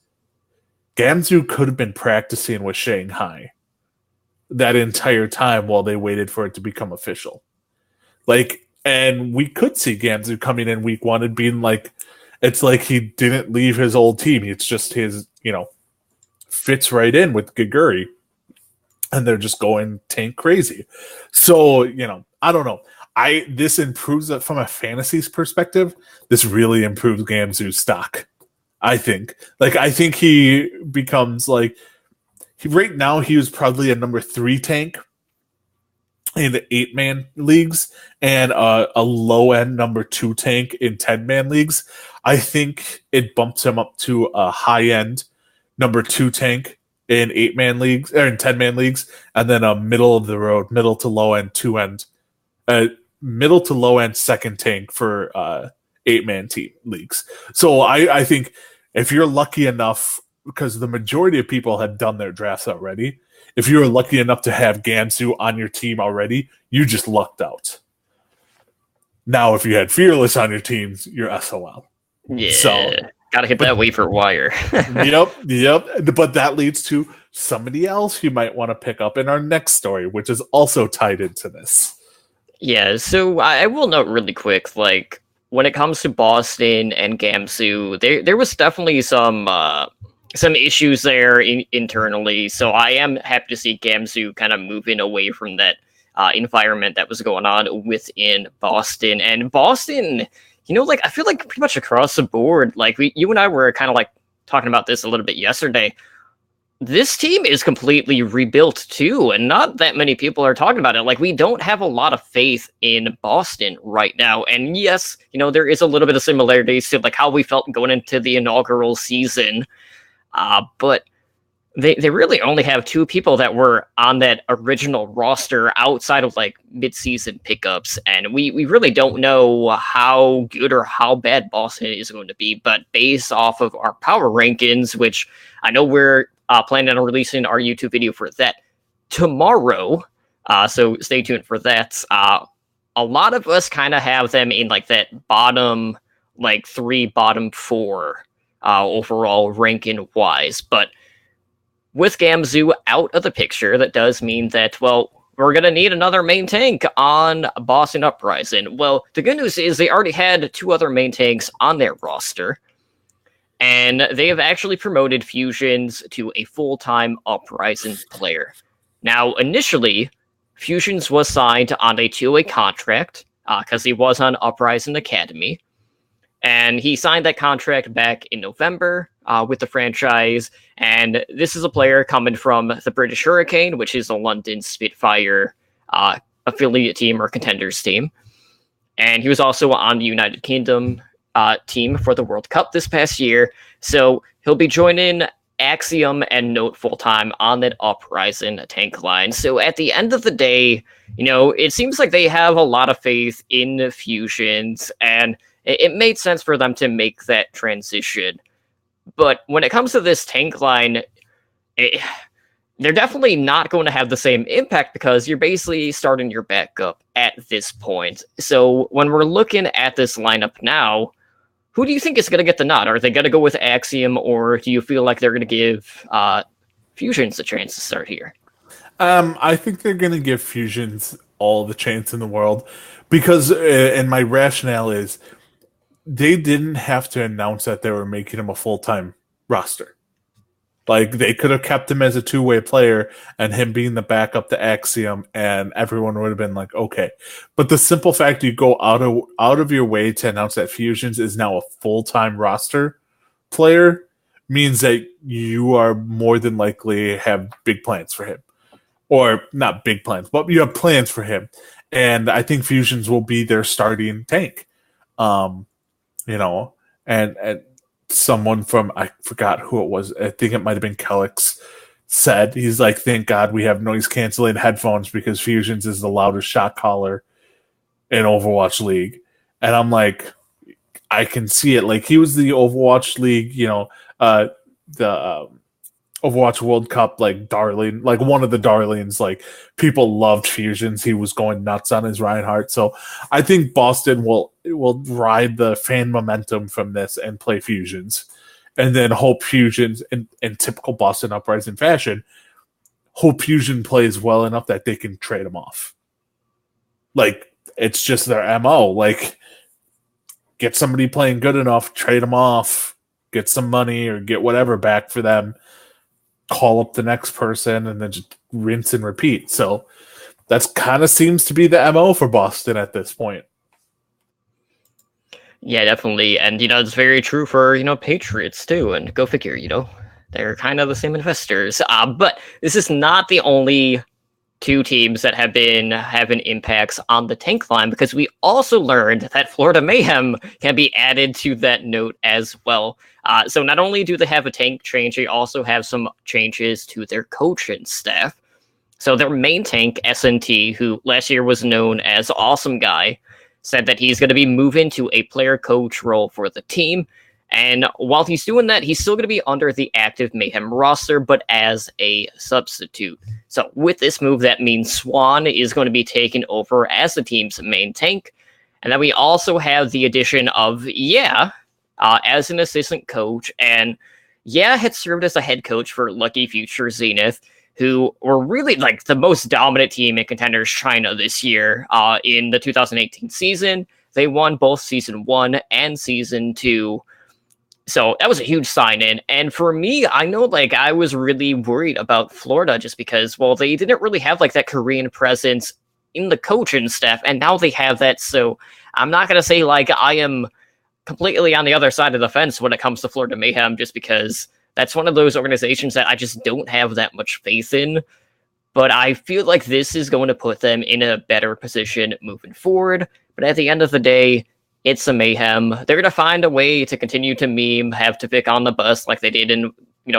Speaker 2: Gamzu could have been practicing with Shanghai that entire time while they waited for it to become official. Like, and we could see Gamzu coming in week one and being like, it's like he didn't leave his old team. It's just his, fits right in with Gaguri. And they're just going tank crazy. So, I don't know. This improves it from a fantasy's perspective. This really improves Gamzu's stock. I think. Like, I think he becomes like right now he was probably a number 3 tank in the 8-man leagues and a low end number 2 tank in 10-man leagues. I think it bumps him up to a high end number 2 tank in 8-man leagues or in 10-man leagues, and then a middle of the road, middle to low end 2 end, middle to low end second tank for 8-man team leagues. So I think if you're lucky enough, because the majority of people have done their drafts already, if you were lucky enough to have Gamsu on your team already, you just lucked out. Now, if you had Fearless on your teams, you're SOL.
Speaker 1: Yeah, so, gotta hit that waiver wire.
Speaker 2: Yep. But that leads to somebody else you might want to pick up in our next story, which is also tied into this.
Speaker 1: Yeah, so I will note really quick, like, when it comes to Boston and Gamsu, there was definitely some issues there internally. So I am happy to see Gamsu kind of moving away from that environment that was going on within Boston. And Boston, like, I feel like pretty much across the board, like you and I were kind of like talking about this a little bit yesterday. This team is completely rebuilt too, and not that many people are talking about it. Like, we don't have a lot of faith in Boston right now. And yes, there is a little bit of similarities to like how we felt going into the inaugural season. But they really only have 2 people that were on that original roster outside of like mid-season pickups. And we really don't know how good or how bad Boston is going to be. But based off of our power rankings, which I know we're planning on releasing our YouTube video for that tomorrow. So stay tuned for that. A lot of us kind of have them in like that bottom, like 3, bottom 4 overall ranking wise. But with Gamsu out of the picture, that does mean that, well, we're going to need another main tank on Boston Uprising. Well, the good news is they already had 2 other main tanks on their roster. And they have actually promoted Fusions to a full-time Uprising player. Now, initially, Fusions was signed on a 2-way contract because he was on Uprising Academy. And he signed that contract back in November with the franchise. And this is a player coming from the British Hurricane, which is a London Spitfire affiliate team or contenders team. And he was also on the United Kingdom team for the World Cup this past year. So he'll be joining Axiom and Note full-time on that Uprising tank line. So at the end of the day, it seems like they have a lot of faith in Fusions, and it made sense for them to make that transition. But when it comes to this tank line, they're definitely not going to have the same impact because you're basically starting your backup at this point. So when we're looking at this lineup now, who do you think is going to get the nod? Are they going to go with Axiom, or do you feel like they're going to give Fusions a chance to start here?
Speaker 2: I think they're going to give Fusions all the chance in the world because, and my rationale is, they didn't have to announce that they were making him a full-time roster. Like, they could have kept him as a 2-way player and him being the backup to Axiom, and everyone would have been like, okay. But the simple fact you go out of your way to announce that Fusions is now a full-time roster player means that you are more than likely have big plans for him. Or not big plans, but you have plans for him. And I think Fusions will be their starting tank. And someone from, I forgot who it was, I think it might have been Kellex, said, he's like, thank God we have noise canceling headphones because Fusions is the loudest shot caller in Overwatch League. And I'm like, I can see it. Like, he was the Overwatch League, the Overwatch World Cup, like, darling, like one of the darlings. Like, people loved Fusions. He was going nuts on his Reinhardt. So I think Boston will ride the fan momentum from this and play Fusions, and then hope Fusions in typical Boston Uprising fashion, hope Fusion plays well enough that they can trade him off. Like, it's just their MO. Like, get somebody playing good enough, trade them off, get some money or get whatever back for them, call up the next person, and then just rinse and repeat. So that's kind of seems to be the MO for Boston at this point.
Speaker 1: Yeah, definitely. And, it's very true for, Patriots too. And go figure, they're kind of the same investors. But this is not the only two teams that have been having impacts on the tank line, because we also learned that Florida Mayhem can be added to that note as well. So not only do they have a tank change, they also have some changes to their coaching staff. So their main tank, SNT, who last year was known as Awesome Guy, said that he's going to be moving to a player coach role for the team. And while he's doing that, he's still going to be under the active Mayhem roster, but as a substitute. So with this move, that means Swan is going to be taken over as the team's main tank. And then we also have the addition of as an assistant coach. And had served as a head coach for Lucky Future Zenith, who were really like the most dominant team in Contenders China this year in the 2018 season. They won both Season 1 and Season 2. So that was a huge sign-in. And for me, I know I was really worried about Florida just because, well, they didn't really have that Korean presence in the coaching staff, and now they have that. So I'm not going to say I am completely on the other side of the fence when it comes to Florida Mayhem, just because that's one of those organizations that I just don't have that much faith in. But I feel like this is going to put them in a better position moving forward. But at the end of the day, it's a Mayhem. They're going to find a way to continue to meme, have to pick on the bus like they did in,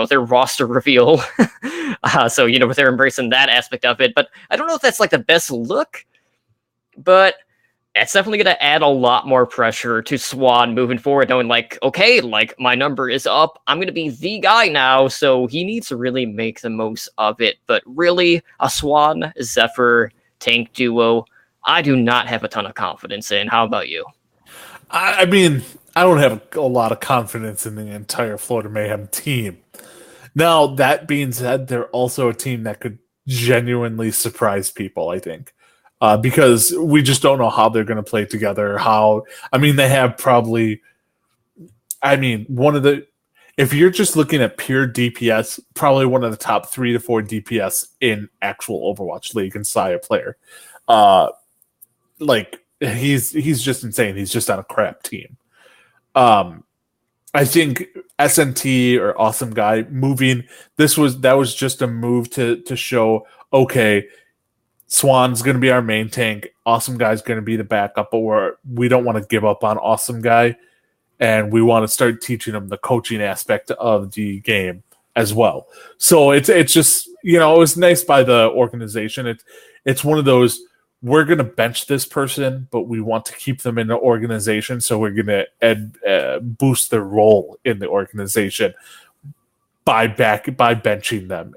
Speaker 1: their roster reveal. So, they're embracing that aspect of it. But I don't know if that's the best look, but it's definitely going to add a lot more pressure to Swan moving forward, knowing okay, my number is up. I'm going to be the guy now. So he needs to really make the most of it. But really, a Swan Zephyr tank duo, I do not have a ton of confidence in. How about you?
Speaker 2: I mean, I don't have a lot of confidence in the entire Florida Mayhem team. Now, that being said, they're also a team that could genuinely surprise people, I think. Because we just don't know how they're going to play together. They have probably, if you're just looking at pure DPS, probably one of the top 3 to 4 DPS in actual Overwatch League and Saya player. He's just insane. He's just on a crap team. I think SNT or Awesome Guy moving, that was just a move to show, okay, Swan's going to be our main tank. Awesome Guy's going to be the backup, but we don't want to give up on Awesome Guy, and we want to start teaching him the coaching aspect of the game as well. So it's just, it was nice by the organization. It's one of those, we're going to bench this person, but we want to keep them in the organization, so we're going to boost their role in the organization by benching them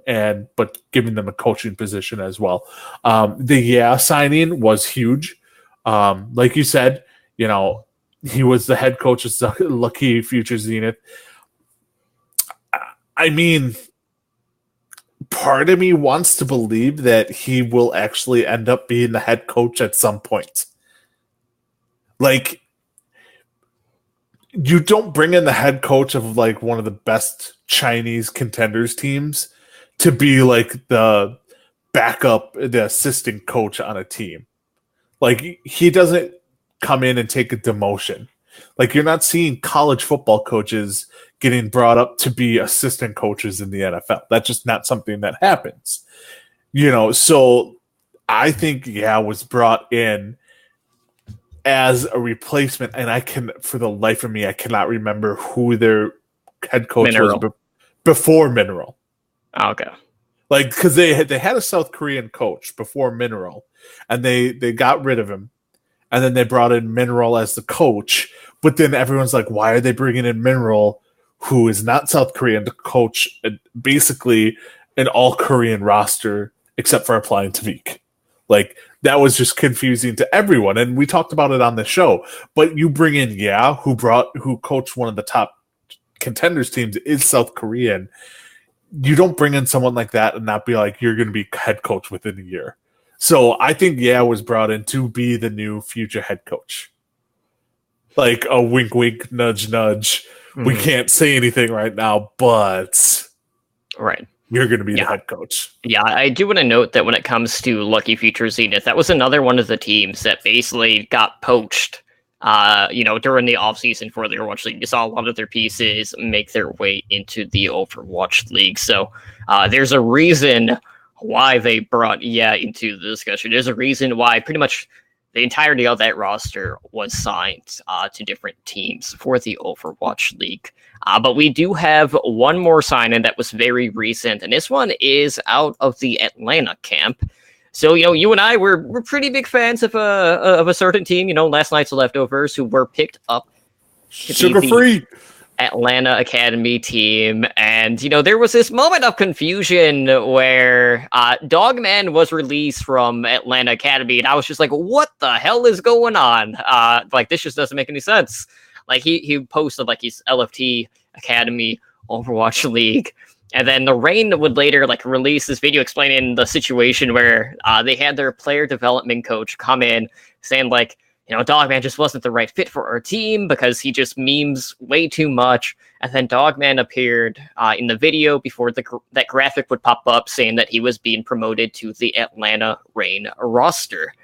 Speaker 2: but giving them a coaching position as well. The signing was huge. Like you said, he was the head coach of Lucky Future Zenith. Part of me wants to believe that he will actually end up being the head coach at some point. You don't bring in the head coach of one of the best Chinese Contenders teams to be the backup, the assistant coach on a team. He doesn't come in and take a demotion. You're not seeing college football coaches getting brought up to be assistant coaches in the NFL. That's just not something that happens. So I think was brought in as a replacement, and for the life of me, I cannot remember who their head coach was before Mineral.
Speaker 1: Oh, okay.
Speaker 2: Because they had a South Korean coach before Mineral, and they got rid of him, and then they brought in Mineral as the coach. But then everyone's like, why are they bringing in Mineral, who is not South Korean, to coach basically an all-Korean roster except for applying to Vik? That was just confusing to everyone, and we talked about it on the show. But you bring in who coached one of the top Contenders teams, is South Korean. You don't bring in someone like that and not be like, you're going to be head coach within a year. So I think was brought in to be the new future head coach. A wink, wink, nudge, nudge. Mm-hmm. We can't say anything right now, but
Speaker 1: right.
Speaker 2: You're going to be the head coach.
Speaker 1: Yeah, I do want to note that when it comes to Lucky Future Zenith, that was another one of the teams that basically got poached during the offseason for the Overwatch League. You saw a lot of their pieces make their way into the Overwatch League. So there's a reason why they brought into the discussion. There's a reason why pretty much the entirety of that roster was signed to different teams for the Overwatch League. But we do have one more sign-in that was very recent, and this one is out of the Atlanta camp. So, you and I, we're pretty big fans of a certain team, last night's Leftovers, who were picked up to
Speaker 2: Sugar-free
Speaker 1: Atlanta Academy team. And, there was this moment of confusion where Dogman was released from Atlanta Academy, and I was just like, what the hell is going on? This just doesn't make any sense. Like, he posted, his LFT Academy Overwatch League. And then the Reign would later release this video explaining the situation where they had their player development coach come in saying Dogman just wasn't the right fit for our team because he just memes way too much. And then Dogman appeared in the video before that graphic would pop up saying that he was being promoted to the Atlanta Reign roster.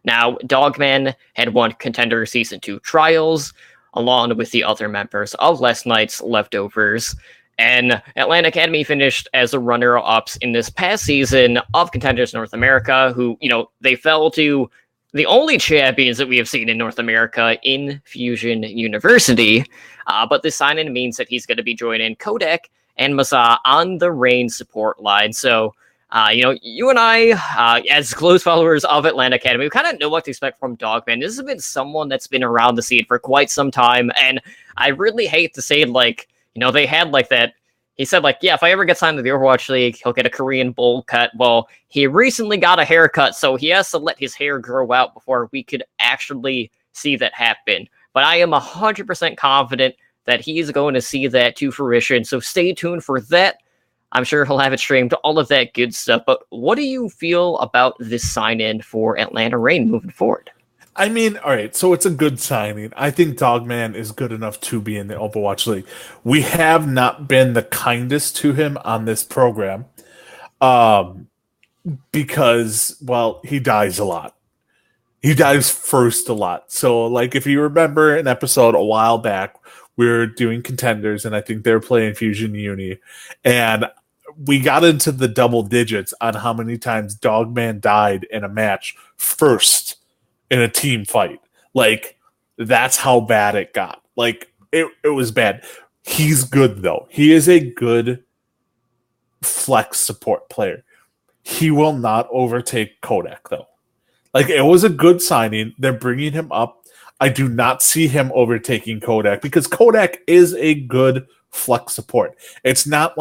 Speaker 1: Now, Dogman had won Contender Season 2 trials along with the other members of last night's Leftovers. And Atlanta Academy finished as the runner-ups in this past season of Contenders North America, who, they fell to the only champions that we have seen in North America in Fusion University. But this sign-in means that he's going to be joining Kodak and Mazah on the Reign support line. So, you and I, as close followers of Atlanta Academy, we kind of know what to expect from Dogman. This has been someone that's been around the scene for quite some time. And I really hate to say, they had that. He said, if I ever get signed to the Overwatch League, he'll get a Korean bowl cut. Well, he recently got a haircut, so he has to let his hair grow out before we could actually see that happen. But I am 100% confident that he's going to see that to fruition. So stay tuned for that. I'm sure he'll have it streamed, all of that good stuff. But what do you feel about this sign-in for Atlanta Reign moving forward?
Speaker 2: I mean, all right, so it's a good signing. I think Dogman is good enough to be in the Overwatch League. We have not been the kindest to him on this program because, he dies a lot. He dies first a lot. So, if you remember an episode a while back, we were doing Contenders, and I think they were playing Fusion Uni, and we got into the double digits on how many times Dogman died in a match first in a team fight. That's how bad it got. It was bad. He's good, though. He is a good flex support player. He will not overtake Kodak, though. It was a good signing. They're bringing him up. I do not see him overtaking Kodak because Kodak is a good flex support. It's not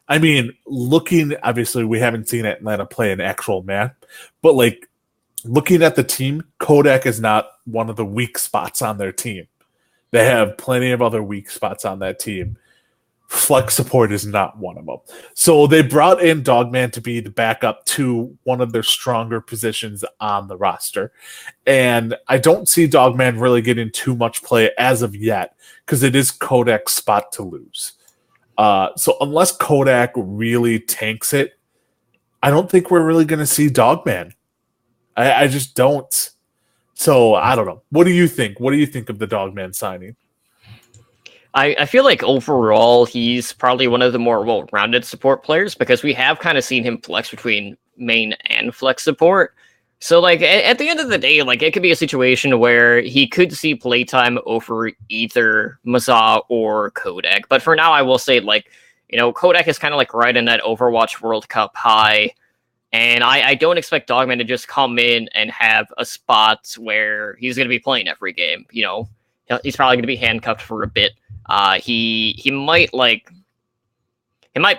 Speaker 2: obviously we haven't seen Atlanta play an actual match, but looking at the team, Kodak is not one of the weak spots on their team. They have plenty of other weak spots on that team. Flex support is not one of them. So they brought in Dogman to be the backup to one of their stronger positions on the roster. And I don't see Dogman really getting too much play as of yet because it is Kodak's spot to lose. So unless Kodak really tanks it, I don't think we're really going to see Dogman. I just don't. So I don't know. What do you think? What do you think of the Dogman signing?
Speaker 1: I feel like overall he's probably one of the more well-rounded support players because we have kind of seen him flex between main and flex support. So at the end of the day, it could be a situation where he could see playtime over either Mazah or Kodak. But for now, I will say Kodak is kind of right in that Overwatch World Cup high. And I don't expect Dogman to just come in and have a spot where he's going to be playing every game. He's probably going to be handcuffed for a bit. He might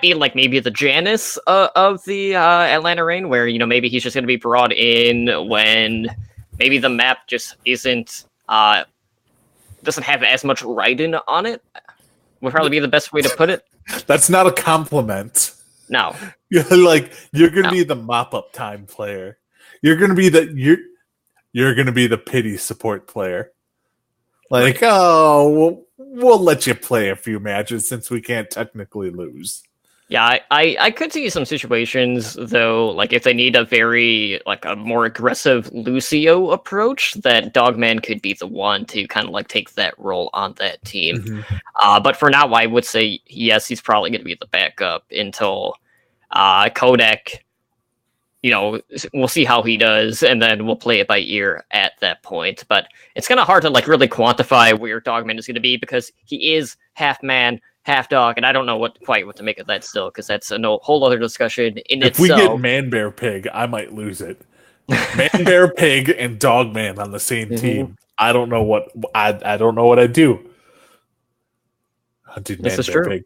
Speaker 1: be maybe the Janus of the Atlanta Reign, where maybe he's just going to be brought in when maybe the map just doesn't have as much writing on it. Would probably be the best way to put it.
Speaker 2: That's not a compliment.
Speaker 1: No.
Speaker 2: You're gonna be the mop-up time player. You're gonna be the pity support player. We'll let you play a few matches since we can't technically lose.
Speaker 1: Yeah, I could see some situations though, like if they need a very like a more aggressive Lucio approach, that Dogman could be the one to kind of like take that role on that team.
Speaker 2: Mhm.
Speaker 1: But for now, I would say yes, he's probably going to be the backup until Kodak. We'll see how he does, and then we'll play it by ear at that point. But it's kind of hard to like really quantify where Dogman is going to be because he is half man, half dog, and I don't know what to make of that still because that's a whole other discussion in
Speaker 2: If we
Speaker 1: itself.
Speaker 2: get Man Bear Pig, I might lose it. Man Bear Pig and Dog Man on the same team. I don't know what I don't know what I'd do. Hunting Man
Speaker 1: This is
Speaker 2: Bear
Speaker 1: true.
Speaker 2: Pig.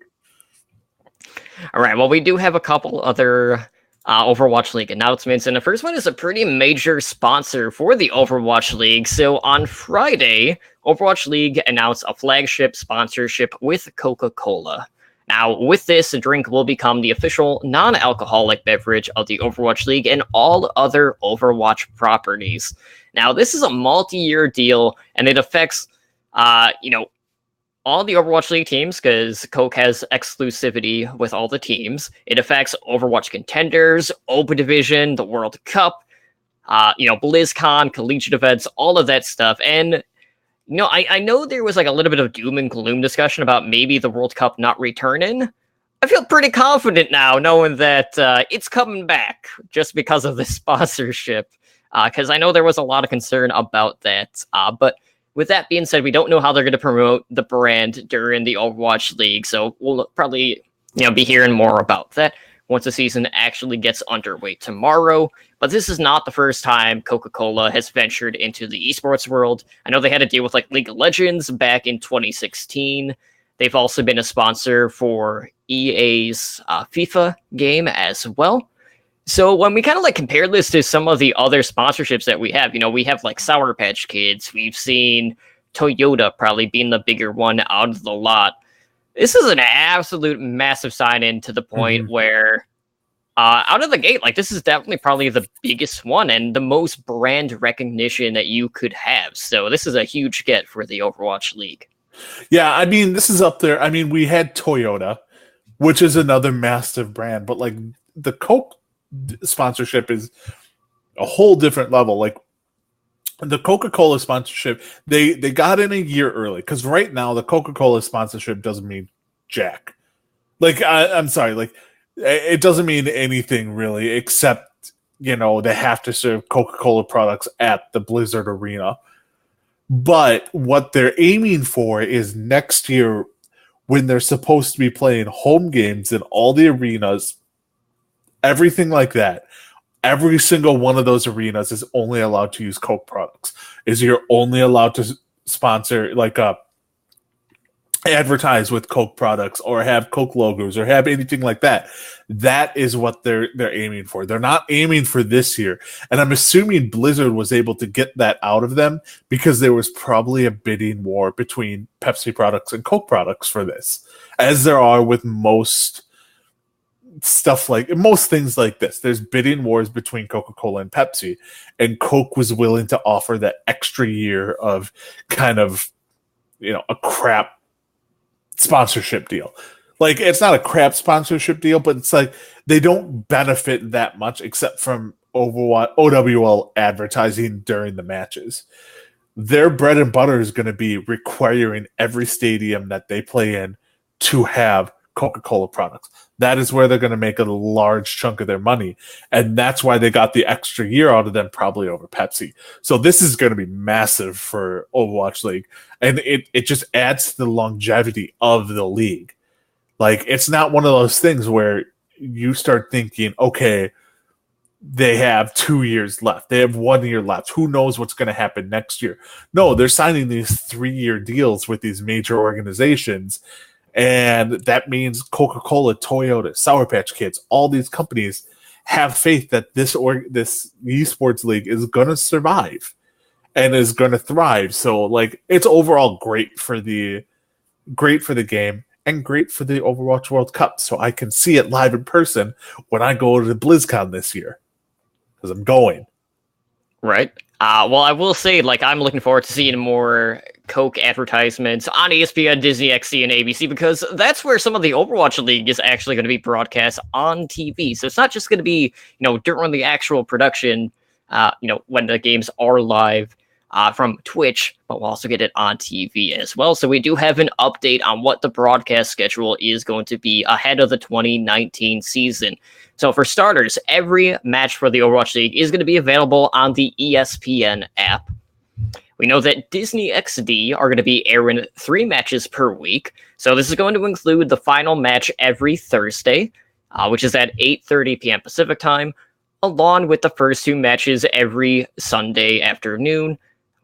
Speaker 1: All right. Well, we do have a couple other Overwatch League announcements, and the first one is a pretty major sponsor for the Overwatch League. So on Friday, Overwatch League announced a flagship sponsorship with Coca-Cola. Now, with this, the drink will become the official non-alcoholic beverage of the Overwatch League and all other Overwatch properties. Now, this is a multi-year deal, and it affects, all the Overwatch League teams because Coke has exclusivity with all the teams. It affects Overwatch contenders, Open Division, the World Cup, BlizzCon, collegiate events, all of that stuff. And I know there was like a little bit of doom and gloom discussion about maybe the World Cup not returning. I feel pretty confident now knowing that it's coming back just because of the sponsorship. Because I know there was a lot of concern about that. But with that being said, we don't know how they're going to promote the brand during the Overwatch League. So we'll probably be hearing more about that once the season actually gets underway tomorrow. But this is not the first time Coca-Cola has ventured into the esports world. I know they had to deal with like League of Legends back in 2016. They've also been a sponsor for EA's FIFA game as well. So when we kind of like compare this to some of the other sponsorships that we have like Sour Patch Kids. We've seen Toyota probably being the bigger one out of the lot. This is an absolute massive sign-in to the point where out of the gate, like this is definitely probably the biggest one and the most brand recognition that you could have. So this is a huge get for the Overwatch League.
Speaker 2: Yeah, I mean, this is up there. I mean, we had Toyota, which is another massive brand, but like the Coke sponsorship is a whole different level. Like the Coca-Cola sponsorship, they got in a year early because right now the Coca-Cola sponsorship doesn't mean jack. Like I'm sorry, like it doesn't mean anything really except they have to serve Coca-Cola products at the Blizzard Arena. But what they're aiming for is next year when they're supposed to be playing home games in all the arenas, everything like that. Every single one of those arenas is only allowed to use Coke products. You're only allowed to sponsor advertise with Coke products or have Coke logos or have anything like that. That is what they're aiming for. They're not aiming for this year. And I'm assuming Blizzard was able to get that out of them because there was probably a bidding war between Pepsi products and Coke products for this, as there are with most things like this. There's bidding wars between Coca-Cola and Pepsi, and Coke was willing to offer that extra year of kind of, a crap sponsorship deal. Like, it's not a crap sponsorship deal, but it's like they don't benefit that much except from OWL advertising during the matches. Their bread and butter is going to be requiring every stadium that they play in to have Coca-Cola products. That is where they're going to make a large chunk of their money. And that's why they got the extra year out of them, probably over Pepsi. So this is going to be massive for Overwatch League. And it just adds to the longevity of the league. Like, it's not one of those things where you start thinking, okay, they have 2 years left. They have 1 year left. Who knows what's going to happen next year? No, they're signing these 3-year deals with these major organizations. And that means Coca-Cola, Toyota, Sour Patch Kids, all these companies have faith that this esports league is going to survive and is going to thrive. So, like, it's overall great for the game and great for the Overwatch World Cup. So I can see it live in person when I go to BlizzCon this year because I'm going.
Speaker 1: Right. Well, I will say, like, I'm looking forward to seeing more Coke advertisements on ESPN, Disney XD, and ABC, because that's where some of the Overwatch League is actually going to be broadcast on TV. So it's not just going to be, during the actual production, when the games are live from Twitch, but we'll also get it on TV as well. So we do have an update on what the broadcast schedule is going to be ahead of the 2019 season. So for starters, every match for the Overwatch League is going to be available on the ESPN app. We know that Disney XD are going to be airing 3 matches per week. So this is going to include the final match every Thursday, which is at 8:30 p.m. Pacific time, along with the first 2 matches every Sunday afternoon,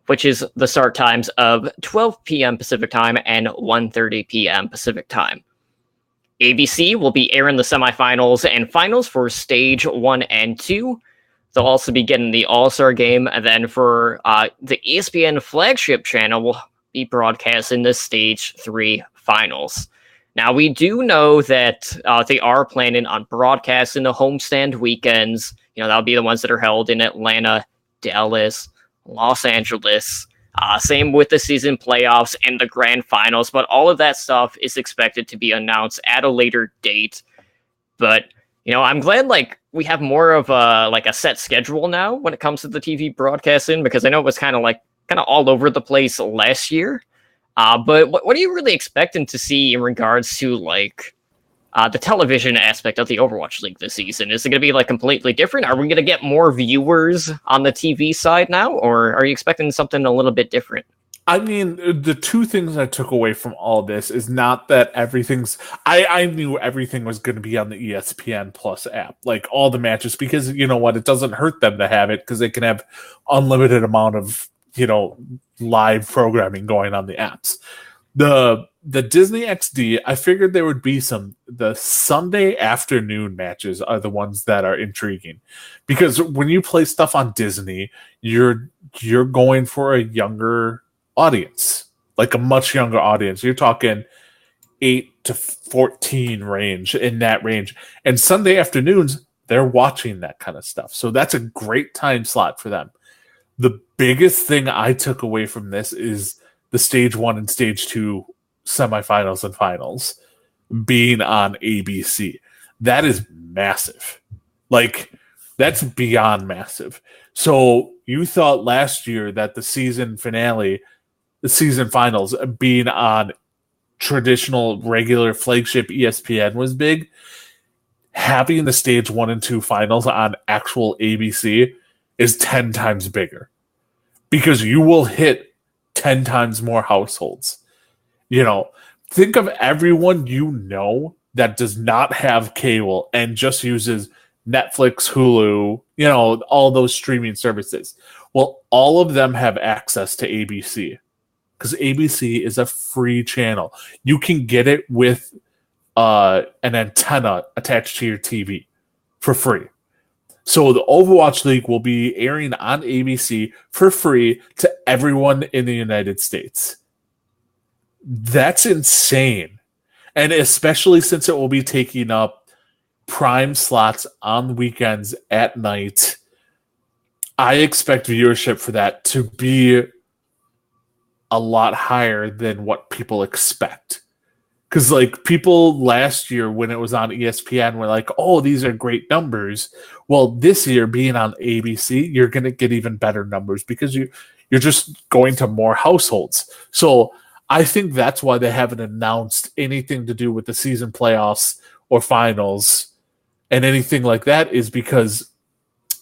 Speaker 1: which is the start times of 12 p.m. Pacific time and 1:30 p.m. Pacific time. ABC will be airing the semifinals and finals for Stage 1 and 2. They'll also be getting the All-Star Game, and then for the ESPN flagship channel, will be broadcasting the Stage 3 finals. Now, we do know that they are planning on broadcasting the homestand weekends. That'll be the ones that are held in Atlanta, Dallas, Los Angeles. Same with the season playoffs and the grand finals, but all of that stuff is expected to be announced at a later date. But I'm glad we have more of a set schedule now when it comes to the TV broadcasting, because I know it was kind of all over the place last year. But what are you really expecting to see in regards to the television aspect of the Overwatch League this season? Is it going to be completely different? Are we going to get more viewers on the TV side now, or are you expecting something a little bit different?
Speaker 2: I mean, the 2 things I took away from all this is not that everything's... I knew everything was going to be on the ESPN Plus app, all the matches, because you know what? It doesn't hurt them to have it, because they can have unlimited amount of, live programming going on the apps. The Disney XD, I figured there would be the Sunday afternoon matches are the ones that are intriguing, because when you play stuff on Disney, you're going for a younger audience, a much younger audience. You're talking 8 to 14 range, in that range. And Sunday afternoons, they're watching that kind of stuff. So that's a great time slot for them. The biggest thing I took away from this is the Stage 1 and Stage 2 semifinals and finals being on ABC. That is massive. That's beyond massive. So you thought last year that the season finale, the season finals being on traditional regular flagship ESPN was big. Having the Stage 1 and 2 finals on actual ABC is 10 times bigger, because you will hit 10 times more households. Think of everyone that does not have cable and just uses Netflix, Hulu, all those streaming services. Well, all of them have access to ABC, because ABC is a free channel. You can get it with an antenna attached to your TV for free. So the Overwatch League will be airing on ABC for free to everyone in the United States. That's insane. And especially since it will be taking up prime slots on weekends at night, I expect viewership for that to be a lot higher than what people expect. Because people last year when it was on ESPN were like, oh, these are great numbers. Well, this year being on ABC, you're going to get even better numbers, because you're just going to more households. So I think that's why they haven't announced anything to do with the season playoffs or finals and anything like that, is because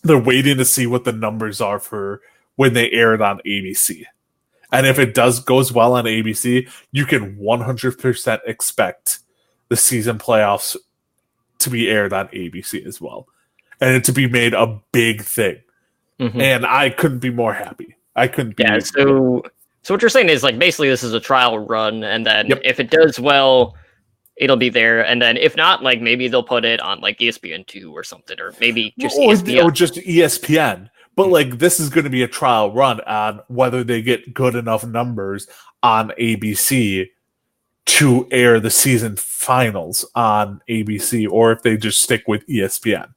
Speaker 2: they're waiting to see what the numbers are for when they air it on ABC. And if it goes well on ABC, you can 100% expect the season playoffs to be aired on ABC as well, and it to be made a big thing. Mm-hmm. And I couldn't be more happy. I couldn't be. Yeah.
Speaker 1: So what you're saying is basically this is a trial run, and then if it does well, it'll be there, and then if not, maybe they'll put it on ESPN2 or something, or maybe just ESPN.
Speaker 2: Or just ESPN. But this is going to be a trial run on whether they get good enough numbers on ABC to air the season finals on ABC, or if they just stick with ESPN.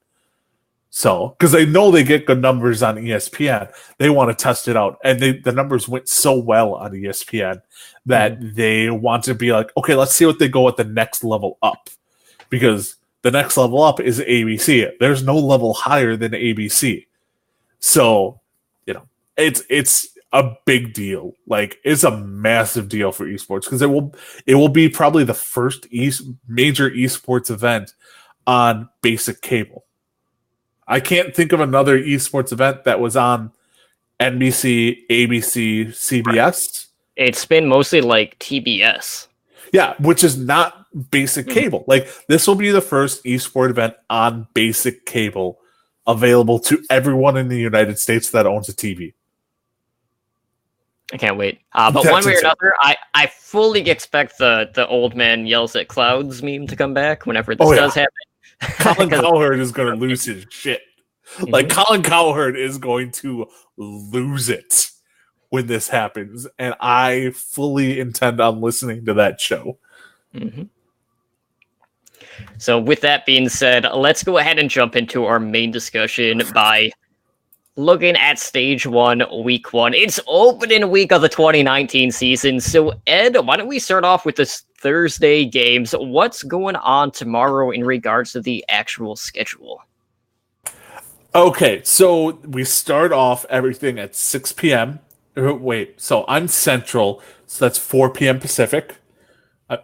Speaker 2: So, because they know they get good numbers on ESPN, they want to test it out. And the numbers went so well on ESPN that they want to be like, okay, let's see what they go at the next level up. Because the next level up is ABC. There's no level higher than ABC. So, it's a big deal. Like, it's a massive deal for esports because it will be probably the first major esports event on basic cable. I can't think of another esports event that was on NBC, ABC, CBS.
Speaker 1: It's been mostly like TBS.
Speaker 2: Yeah, which is not basic cable. Like, this will be the first esport event on basic cable available to everyone in the United States that owns a TV.
Speaker 1: I can't wait. But that's one way or another, I fully expect the old man yells at clouds meme to come back whenever this does happen.
Speaker 2: Colin Cowherd is going to lose his shit. Like, Colin Cowherd is going to lose it when this happens, and I fully intend on listening to that show.
Speaker 1: So with that being said, let's go ahead and jump into our main discussion by looking at Stage 1, Week 1. It's opening week of the 2019 season. So, Ed, why don't we start off with this Thursday games? What's going on tomorrow in regards to the actual schedule?
Speaker 2: Okay, so we start off everything at 6 p.m. Wait, so I'm Central, so that's 4 p.m. Pacific.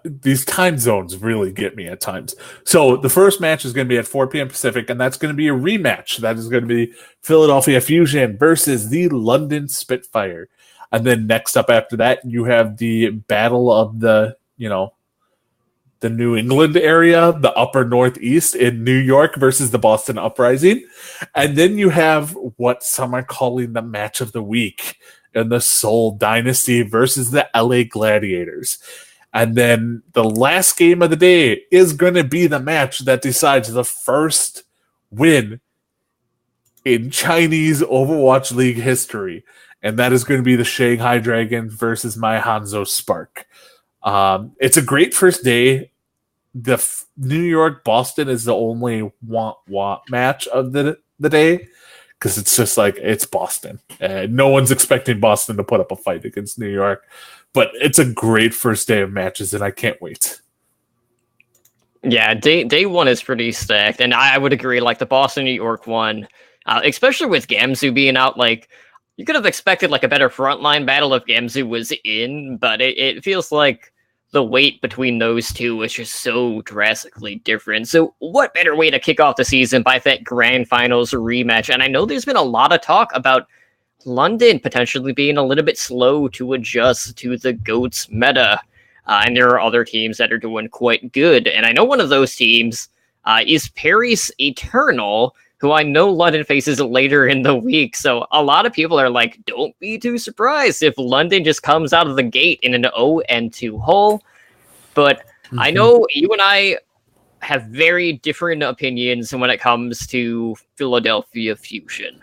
Speaker 2: These time zones really get me at times. So the first match is going to be at 4 p.m. Pacific, and that's going to be a rematch. That is going to be Philadelphia Fusion versus the London Spitfire. And then next up after that, you have the battle of the New England area, the upper Northeast in New York versus the Boston Uprising. And then you have what some are calling the match of the week in the Seoul Dynasty versus the LA Gladiators. And then the last game of the day is going to be the match that decides the first win in Chinese Overwatch League history. And that is going to be the Shanghai Dragons versus my Hanzo Spark. It's a great first day. The New York Boston is the only want match of the day because it's just like it's Boston. No one's expecting Boston to put up a fight against New York. But it's a great first day of matches, and I can't wait.
Speaker 1: Yeah, day one is pretty stacked, and I would agree. Like the Boston New York one, especially with Gamzu being out, like you could have expected like a better frontline battle if Gamzu was in, but it feels like the weight between those two is just so drastically different. So, what better way to kick off the season by that grand finals rematch? And I know there's been a lot of talk about London potentially being a little bit slow to adjust to the GOATS meta. And there are other teams that are doing quite good. And I know one of those teams is Paris Eternal, who I know London faces later in the week. So a lot of people are like, don't be too surprised if London just comes out of the gate in an 0-2 hole. But I know you and I have very different opinions when it comes to Philadelphia Fusion.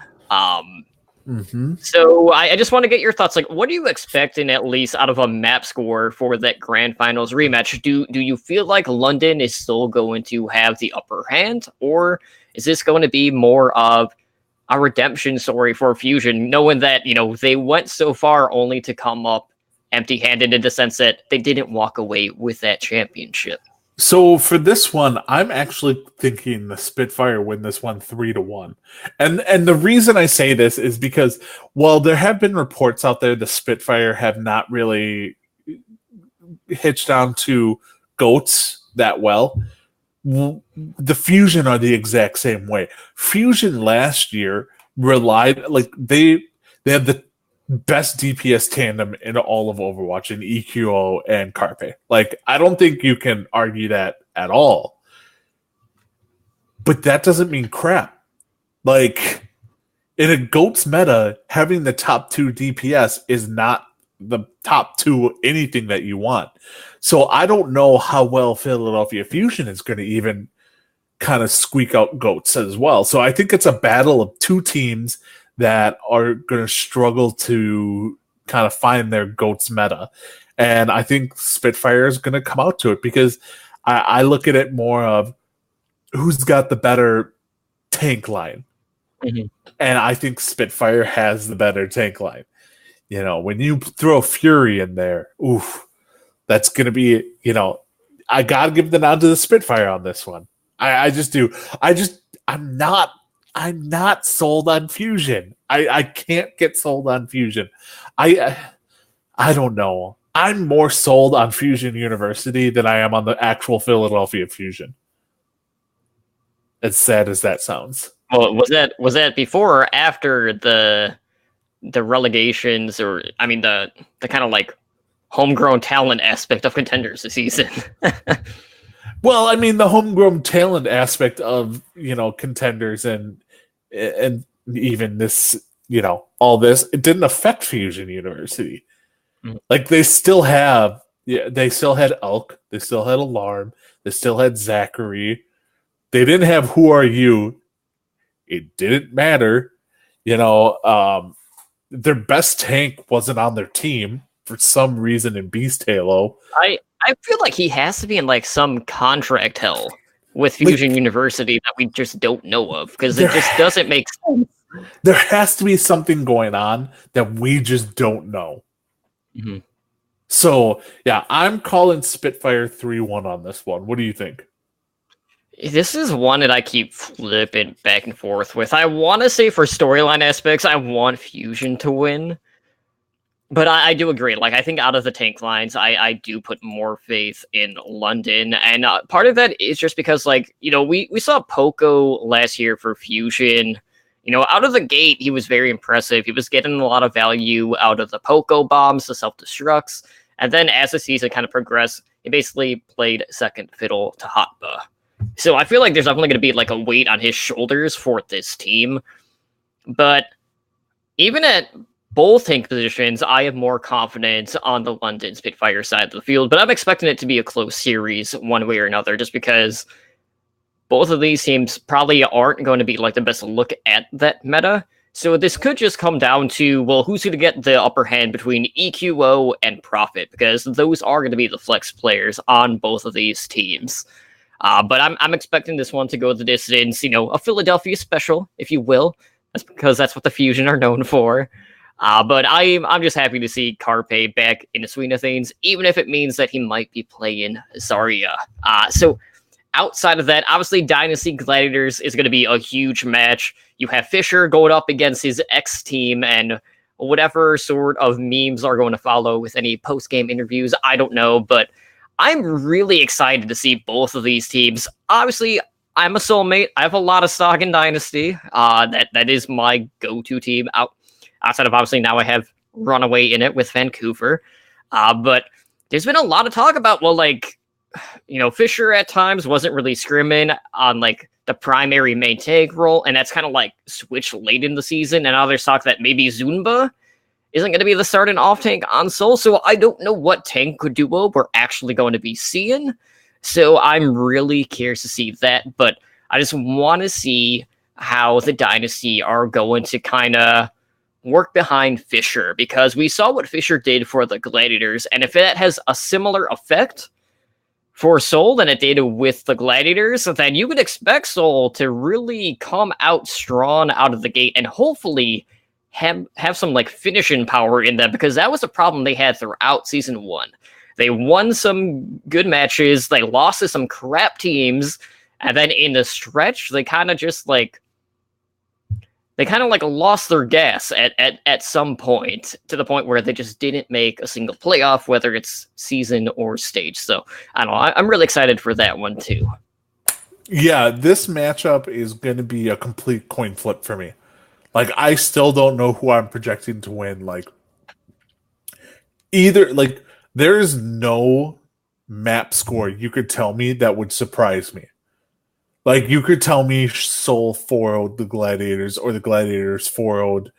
Speaker 1: So I just want to get your thoughts. Like, what are you expecting at least out of a map score for that grand finals rematch? Do you feel like London is still going to have the upper hand, or is this going to be more of a redemption story for Fusion, knowing that, they went so far only to come up empty-handed in the sense that they didn't walk away with that championship?
Speaker 2: So for this one, I'm actually thinking the Spitfire win this one 3-1. And the reason I say this is because while there have been reports out there the Spitfire have not really hitched on to GOATS that well, the Fusion are the exact same way. Fusion last year relied, like, they had the best DPS tandem in all of Overwatch in EQO and Carpe. Like, I don't think you can argue that at all. But that doesn't mean crap. Like, in a GOATS meta, having the top 2 DPS is not the top 2 anything that you want. So I don't know how well Philadelphia Fusion is going to even kind of squeak out GOATS as well. So I think it's a battle of 2 teams that are going to struggle to kind of find their GOATS meta. And I think Spitfire is going to come out to it because I look at it more of who's got the better tank line.
Speaker 1: Mhm.
Speaker 2: And I think Spitfire has the better tank line. You know, when you throw Fury in there, oof, that's going to be, you know, I got to give the nod to the Spitfire on this one. I just do. I'm not sold on Fusion. I can't get sold on Fusion. I don't know. I'm more sold on Fusion University than I am on the actual Philadelphia Fusion. As sad as that sounds.
Speaker 1: Well, was that before or after the relegations, or I mean the kind of like homegrown talent aspect of Contenders this season?
Speaker 2: Well, I mean the homegrown talent aspect of, you know, Contenders and even this, you know, all this, it didn't affect Fusion University. Like they still had Elk, they still had Alarm, they still had Zachary. They didn't have Who Are You. It didn't matter. You know, their best tank wasn't on their team for some reason in Beast Halo.
Speaker 1: I feel like he has to be in like some contract hell with Fusion University that we just don't know of, because it just doesn't make sense.
Speaker 2: There has to be something going on that we just don't know.
Speaker 1: Mm-hmm.
Speaker 2: So, yeah, I'm calling Spitfire 3-1 on this one. What do you think?
Speaker 1: This is one that I keep flipping back and forth with. I want to say for storyline aspects, I want Fusion to win. But I do agree. Like, I think out of the tank lines, I do put more faith in London. And part of that is just because, like, you know, we saw Poco last year for Fusion. You know, out of the gate, he was very impressive. He was getting a lot of value out of the Poco bombs, the self-destructs. And then as the season kind of progressed, he basically played second fiddle to Hotba. So I feel like there's definitely going to be like a weight on his shoulders for this team. But even at both tank positions, I have more confidence on the London Spitfire side of the field. But I'm expecting it to be a close series one way or another, just because both of these teams probably aren't going to be like the best look at that meta. So this could just come down to, well, who's going to get the upper hand between EQO and Profit, because those are going to be the flex players on both of these teams. But I'm expecting this one to go the distance, you know, a Philadelphia special, if you will. That's because that's what the Fusion are known for. But I'm just happy to see Carpe back in the swing of things, even if it means that he might be playing Zarya. So outside of that, obviously Dynasty Gladiators is going to be a huge match. You have Fisher going up against his ex-team, and whatever sort of memes are going to follow with any post-game interviews, I don't know, but I'm really excited to see both of these teams. Obviously, I'm a soulmate. I have a lot of stock in Dynasty. That is my go-to team. Outside of, obviously, now I have Runaway in it with Vancouver. But there's been a lot of talk about, well, like, you know, Fisher at times wasn't really scrimming on, like, the primary main tank role, and that's kind of, like, switched late in the season. And now there's talk that maybe Zunba isn't going to be the starting off tank on Soul, so I don't know what tank duo we're actually going to be seeing. So I'm really curious to see that, but I just want to see how the Dynasty are going to kind of work behind Fisher, because we saw what Fisher did for the Gladiators, and if that has a similar effect for Soul than it did with the Gladiators, then you would expect Soul to really come out strong out of the gate and hopefully have some like finishing power in them, because that was a problem they had throughout season 1. They won some good matches, they lost to some crap teams, and then in the stretch they kind of lost their gas at some point, to the point where they just didn't make a single playoff, whether it's season or stage. So I don't know, I'm really excited for that one too.
Speaker 2: Yeah, this matchup is going to be a complete coin flip for me. Like, I still don't know who I'm projecting to win. Like, either, like, there's no map score you could tell me that would surprise me. Like, you could tell me Soul 4-0'd the Gladiators, or the Gladiators 4-0'd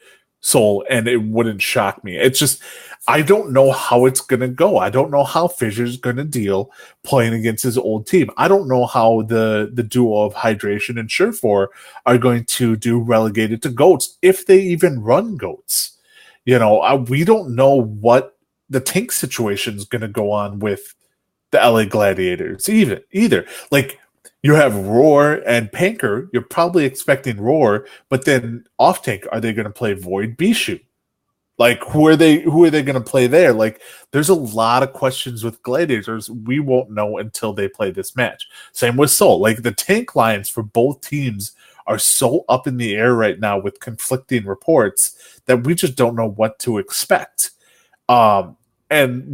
Speaker 2: Soul, and it wouldn't shock me. It's just, I don't know how it's going to go. I don't know how Fisher's going to deal playing against his old team. I don't know how the duo of Hydration and Surefour are going to do relegated to GOATs, if they even run GOATs. You know, we don't know what the tank situation is going to go on with the LA Gladiators either. Like, You have Roar and Panker. You're probably expecting Roar, but then off tank, are they going to play Void Bishu? Like, who are they going to play there? Like, there's a lot of questions with Gladiators we won't know until they play this match. Same with Soul. Like, the tank lines for both teams are so up in the air right now with conflicting reports that we just don't know what to expect. And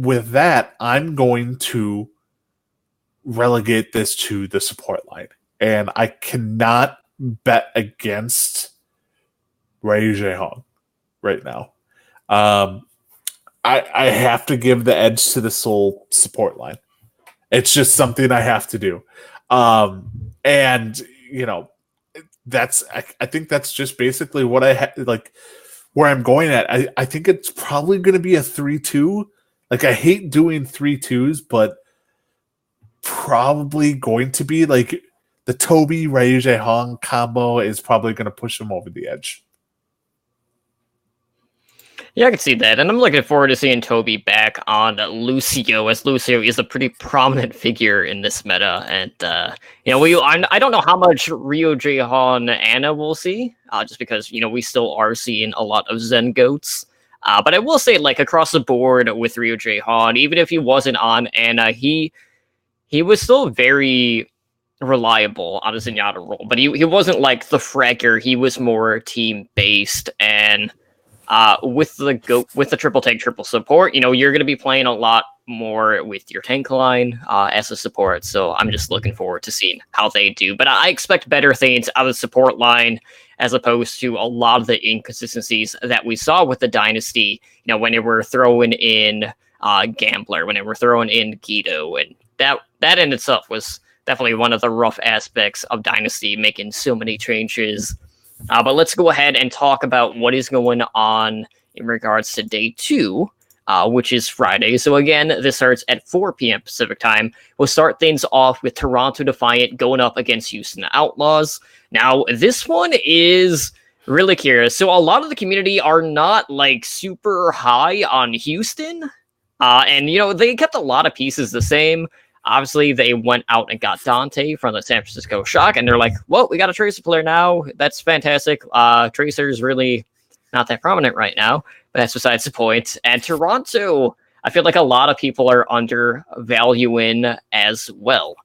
Speaker 2: with that, I'm going to relegate this to the support line. And I cannot bet against Ryu Jaehong right now. I have to give the edge to the Soul support line. It's just something I have to do. And, you know, I think that's just basically what like where I'm going at. I think it's probably going to be a 3-2. Like, I hate doing 3-2s, but probably going to be like the Toby Ryu Jaehong combo is probably going to push him over the edge.
Speaker 1: Yeah, I can see that, and I'm looking forward to seeing Toby back on Lucio, as Lucio is a pretty prominent figure in this meta, and you know, I don't know how much Ryu Jaehong Anna we'll see, just because, you know, we still are seeing a lot of Zen Goats, but I will say, like, across the board with Ryu Jaehong, even if he wasn't on Anna, he was still very reliable on a Zenyatta role, but he wasn't like the fragger. He was more team based, and with the triple tank, triple support, you know, you're going to be playing a lot more with your tank line as a support. So I'm just looking forward to seeing how they do. But I expect better things out of the support line as opposed to a lot of the inconsistencies that we saw with the Dynasty. You know, when they were throwing in Gambler, when they were throwing in Guido, and that in itself was definitely one of the rough aspects of Dynasty, making so many changes. But let's go ahead and talk about what is going on in regards to day 2, which is Friday. So again, this starts at 4 p.m. Pacific time. We'll start things off with Toronto Defiant going up against Houston Outlaws. Now, this one is really curious. So a lot of the community are not like super high on Houston. And, you know, they kept a lot of pieces the same. Obviously, they went out and got Dante from the San Francisco Shock, and they're like, well, we got a Tracer player now. That's fantastic. Tracer's really not that prominent right now, but that's besides the point. And Toronto, I feel like a lot of people are undervaluing as well.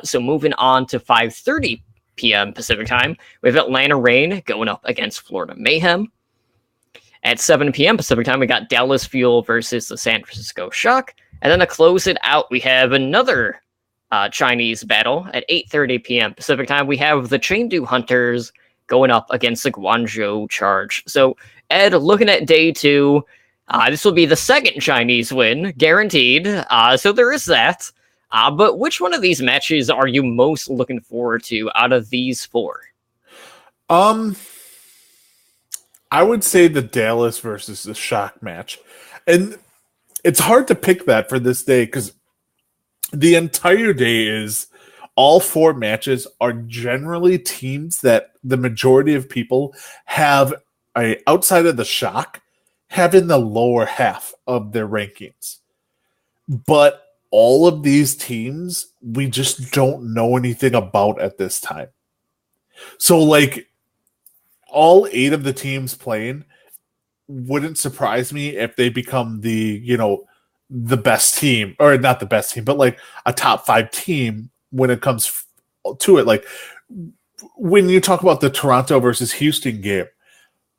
Speaker 1: So moving on to 5:30 p.m. Pacific time, we have Atlanta Reign going up against Florida Mayhem. At 7 p.m. Pacific time, we got Dallas Fuel versus the San Francisco Shock. And then to close it out, we have another Chinese battle. At 8:30 p.m. Pacific time, we have the Chengdu Hunters going up against the Guangzhou Charge. So, Ed, looking at day 2, this will be the second Chinese win, guaranteed. So there is that. But which one of these matches are you most looking forward to out of these 4?
Speaker 2: I would say the Dallas versus the Shock match. And it's hard to pick that for this day because the entire day is all 4 matches are generally teams that the majority of people have outside of the Shock have in the lower half of their rankings. But all of these teams we just don't know anything about at this time. So like all 8 of the teams playing wouldn't surprise me if they become the, you know, the best team, or not the best team, but like a top 5 team when it comes to it. Like when you talk about the Toronto versus Houston game,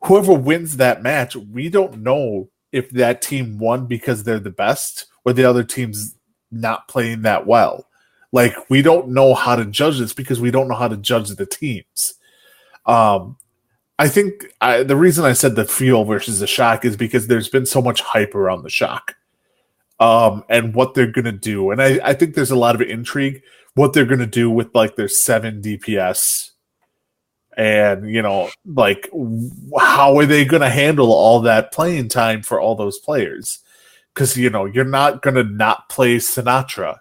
Speaker 2: whoever wins that match, we don't know if that team won because they're the best or the other team's not playing that well. Like we don't know how to judge this because we don't know how to judge the teams. I think the reason I said the Fuel versus the Shock is because there's been so much hype around the Shock and what they're going to do. And I think there's a lot of intrigue what they're going to do with like their 7 DPS and, you know, like how are they going to handle all that playing time for all those players? Because, you know, you're not going to not play Sinatra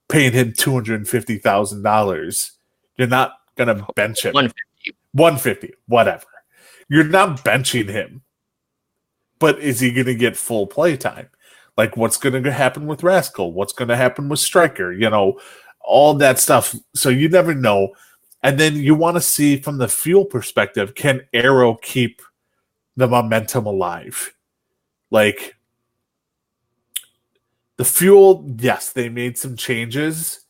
Speaker 2: paying him $250,000. You're not going to bench him. 150, whatever. You're not benching him. But is he going to get full play time? Like, what's going to happen with Rascal? What's going to happen with Striker? You know, all that stuff. So you never know. And then you want to see from the Fuel perspective, can Arrow keep the momentum alive? Like, the Fuel, yes, they made some changes.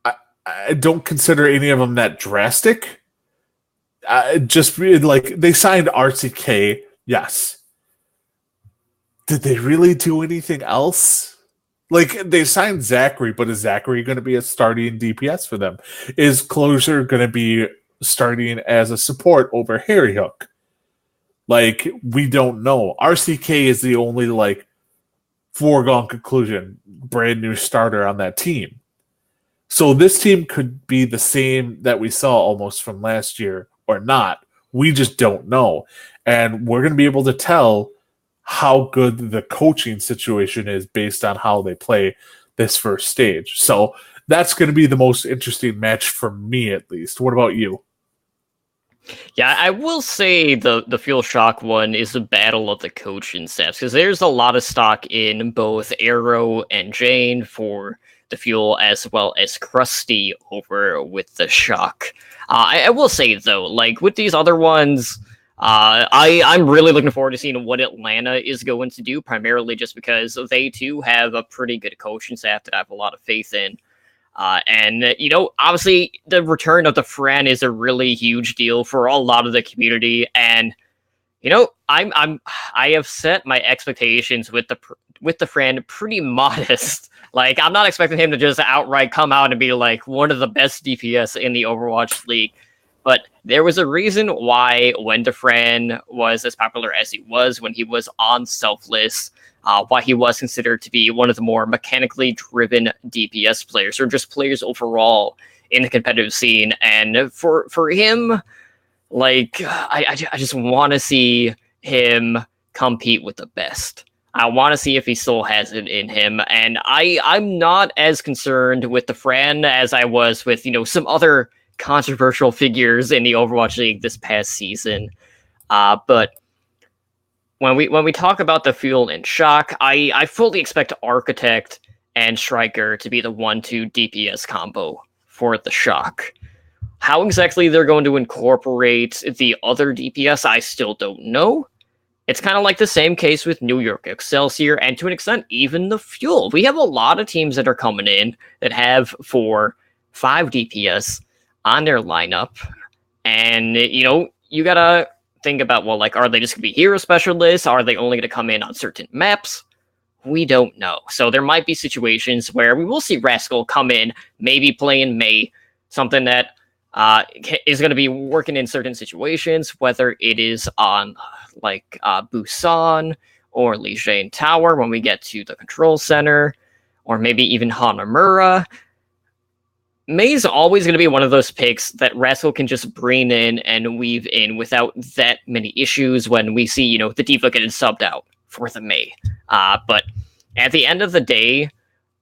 Speaker 2: I don't consider any of them that drastic. Just like, they signed RCK, yes. Did they really do anything else? Like, they signed Zachary, but is Zachary going to be a starting DPS for them? Is Closure going to be starting as a support over Harry Hook? Like, we don't know. RCK is the only, like, foregone conclusion, brand new starter on that team. So this team could be the same that we saw almost from last year or not. We just don't know. And we're going to be able to tell how good the coaching situation is based on how they play this first stage. So that's going to be the most interesting match for me, at least. What about you?
Speaker 1: Yeah, I will say the Fuel Shock one is a battle of the coaching staffs, because there's a lot of stock in both Arrow and Jane for the Fuel, as well as Krusty over with the Shock. I will say, though, like, with these other ones, I'm really looking forward to seeing what Atlanta is going to do, primarily just because they, too, have a pretty good coaching staff that I have a lot of faith in. And, you know, obviously, the return of the Fran is a really huge deal for a lot of the community. And, you know, I have set my expectations with the Fran pretty modest. Like, I'm not expecting him to just outright come out and be like one of the best DPS in the Overwatch League. But there was a reason why when DeFran was as popular as he was when he was on Selfless, why he was considered to be one of the more mechanically driven DPS players, or just players overall in the competitive scene. And for him, like, I just want to see him compete with the best. I want to see if he still has it in him. And I'm not as concerned with the Fran as I was with, you know, some other controversial figures in the Overwatch League this past season. But when we talk about the Fuel and Shock, I fully expect Architect and Striker to be the 1-2 DPS combo for the Shock. How exactly they're going to incorporate the other DPS, I still don't know. It's kind of like the same case with New York Excelsior, and to an extent, even the Fuel. We have a lot of teams that are coming in that have 4-5 DPS on their lineup. And, you know, you gotta think about, well, like, are they just gonna be hero specialists? Are they only gonna come in on certain maps? We don't know. So there might be situations where we will see Rascal come in, maybe play in May, something that is going to be working in certain situations, whether it is on like Busan or Lijiang Tower when we get to the control center, or maybe even Hanamura. May's always going to be one of those picks that Rascal can just bring in and weave in without that many issues when we see, you know, the D.Va getting subbed out for the May. But at the end of the day,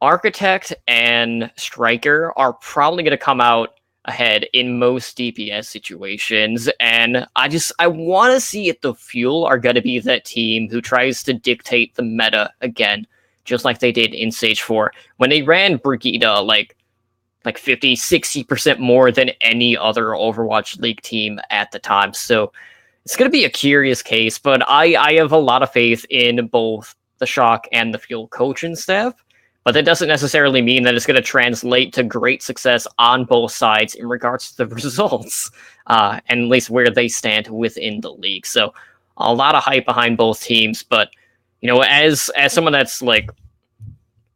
Speaker 1: Architect and Striker are probably going to come out ahead in most DPS situations, and I want to see if the Fuel are going to be that team who tries to dictate the meta again, just like they did in Stage 4 when they ran Brigida like 50-60% more than any other Overwatch League team at the time. So it's going to be a curious case, but I have a lot of faith in both the Shock and the Fuel coaching staff. But that doesn't necessarily mean that it's going to translate to great success on both sides in regards to the results, and at least where they stand within the league. So a lot of hype behind both teams. But, you know, as someone that's like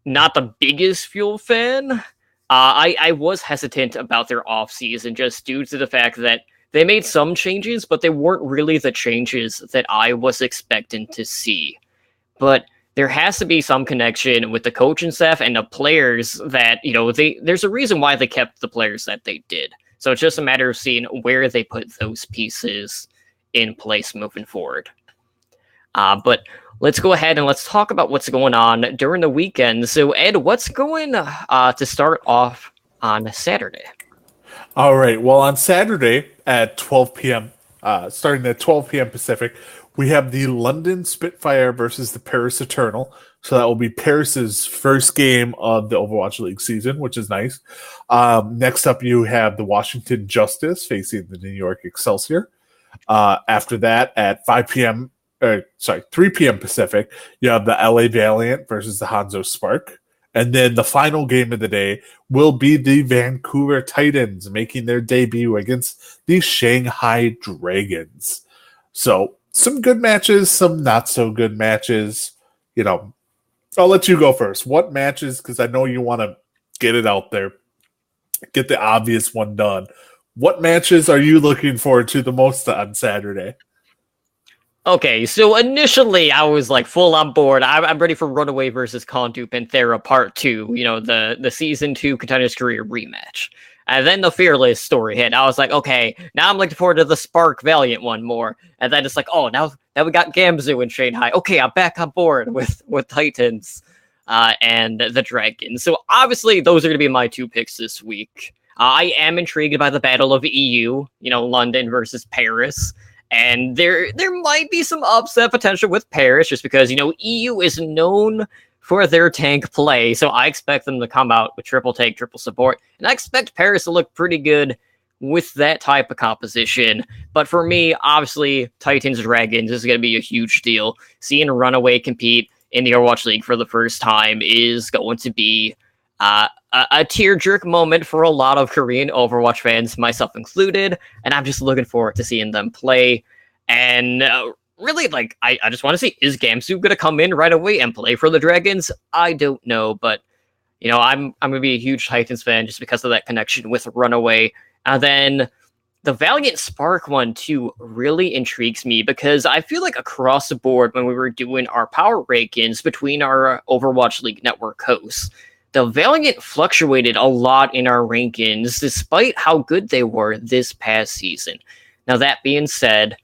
Speaker 1: not the biggest Fuel fan, I was hesitant about their offseason just due to the fact that they made some changes, but they weren't really the changes that I was expecting to see. But there has to be some connection with the coaching staff and the players that, you know, there's a reason why they kept the players that they did. So it's just a matter of seeing where they put those pieces in place moving forward. But let's go ahead and let's talk about what's going on during the weekend. So, Ed, what's going to start off on Saturday?
Speaker 2: All right. Well, on Saturday at 12 p.m. Starting at 12 p.m. Pacific, we have the London Spitfire versus the Paris Eternal. So that will be Paris's first game of the Overwatch League season, which is nice. Next up, you have the Washington Justice facing the New York Excelsior. After that, at 3 p.m. Pacific, you have the LA Valiant versus the Hanzo Spark. And then the final game of the day will be the Vancouver Titans making their debut against the Shanghai Dragons. So some good matches, some not so good matches. You know, I'll let you go first. What matches, because I know you want to get it out there, get the obvious one done. What matches are you looking forward to the most on Saturday?
Speaker 1: Okay, so initially I was like full on board. I'm ready for Runaway versus Kontu Panthera Part 2, you know, the Season 2 Contenders Career rematch. And then the Fearless story hit. I was like, okay, now I'm looking forward to the Spark Valiant one more. And then it's like, oh, now we got Gamzu and Shanghai. Okay, I'm back on board with Titans and the Dragons. So obviously those are going to be my two picks this week. I am intrigued by the Battle of EU, you know, London versus Paris. And there might be some upset potential with Paris just because, you know, EU is known for their tank play. So I expect them to come out with triple tank, triple support. And I expect Paris to look pretty good with that type of composition. But for me, obviously, Titans Dragons is going to be a huge deal. Seeing Runaway compete in the Overwatch League for the first time is going to be a tear-jerk moment for a lot of Korean Overwatch fans, myself included, and I'm just looking forward to seeing them play. And really, like, I just want to see, is Gamsu going to come in right away and play for the Dragons? I don't know, but, you know, I'm going to be a huge Titans fan just because of that connection with Runaway. And then the Valiant Spark one, too, really intrigues me because I feel like across the board when we were doing our power rankings between our Overwatch League network hosts, the Valiant fluctuated a lot in our rankings, despite how good they were this past season. Now, that being said,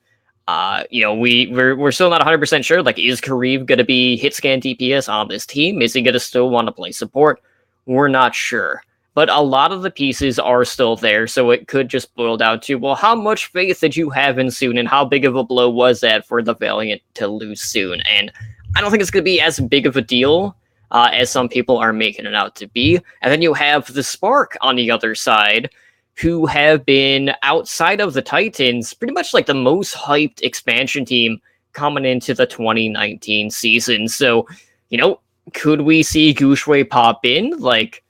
Speaker 1: you know, we're still not 100% sure. Like, is Kareev going to be hit scan DPS on this team? Is he going to still want to play support? We're not sure. But a lot of the pieces are still there, so it could just boil down to, well, how much faith did you have in Soon, and how big of a blow was that for the Valiant to lose Soon? And I don't think it's going to be as big of a deal as some people are making it out to be. And then you have the Spark on the other side, who have been, outside of the Titans, pretty much like the most hyped expansion team coming into the 2019 season. So, you know, could we see Gushue pop in? Like,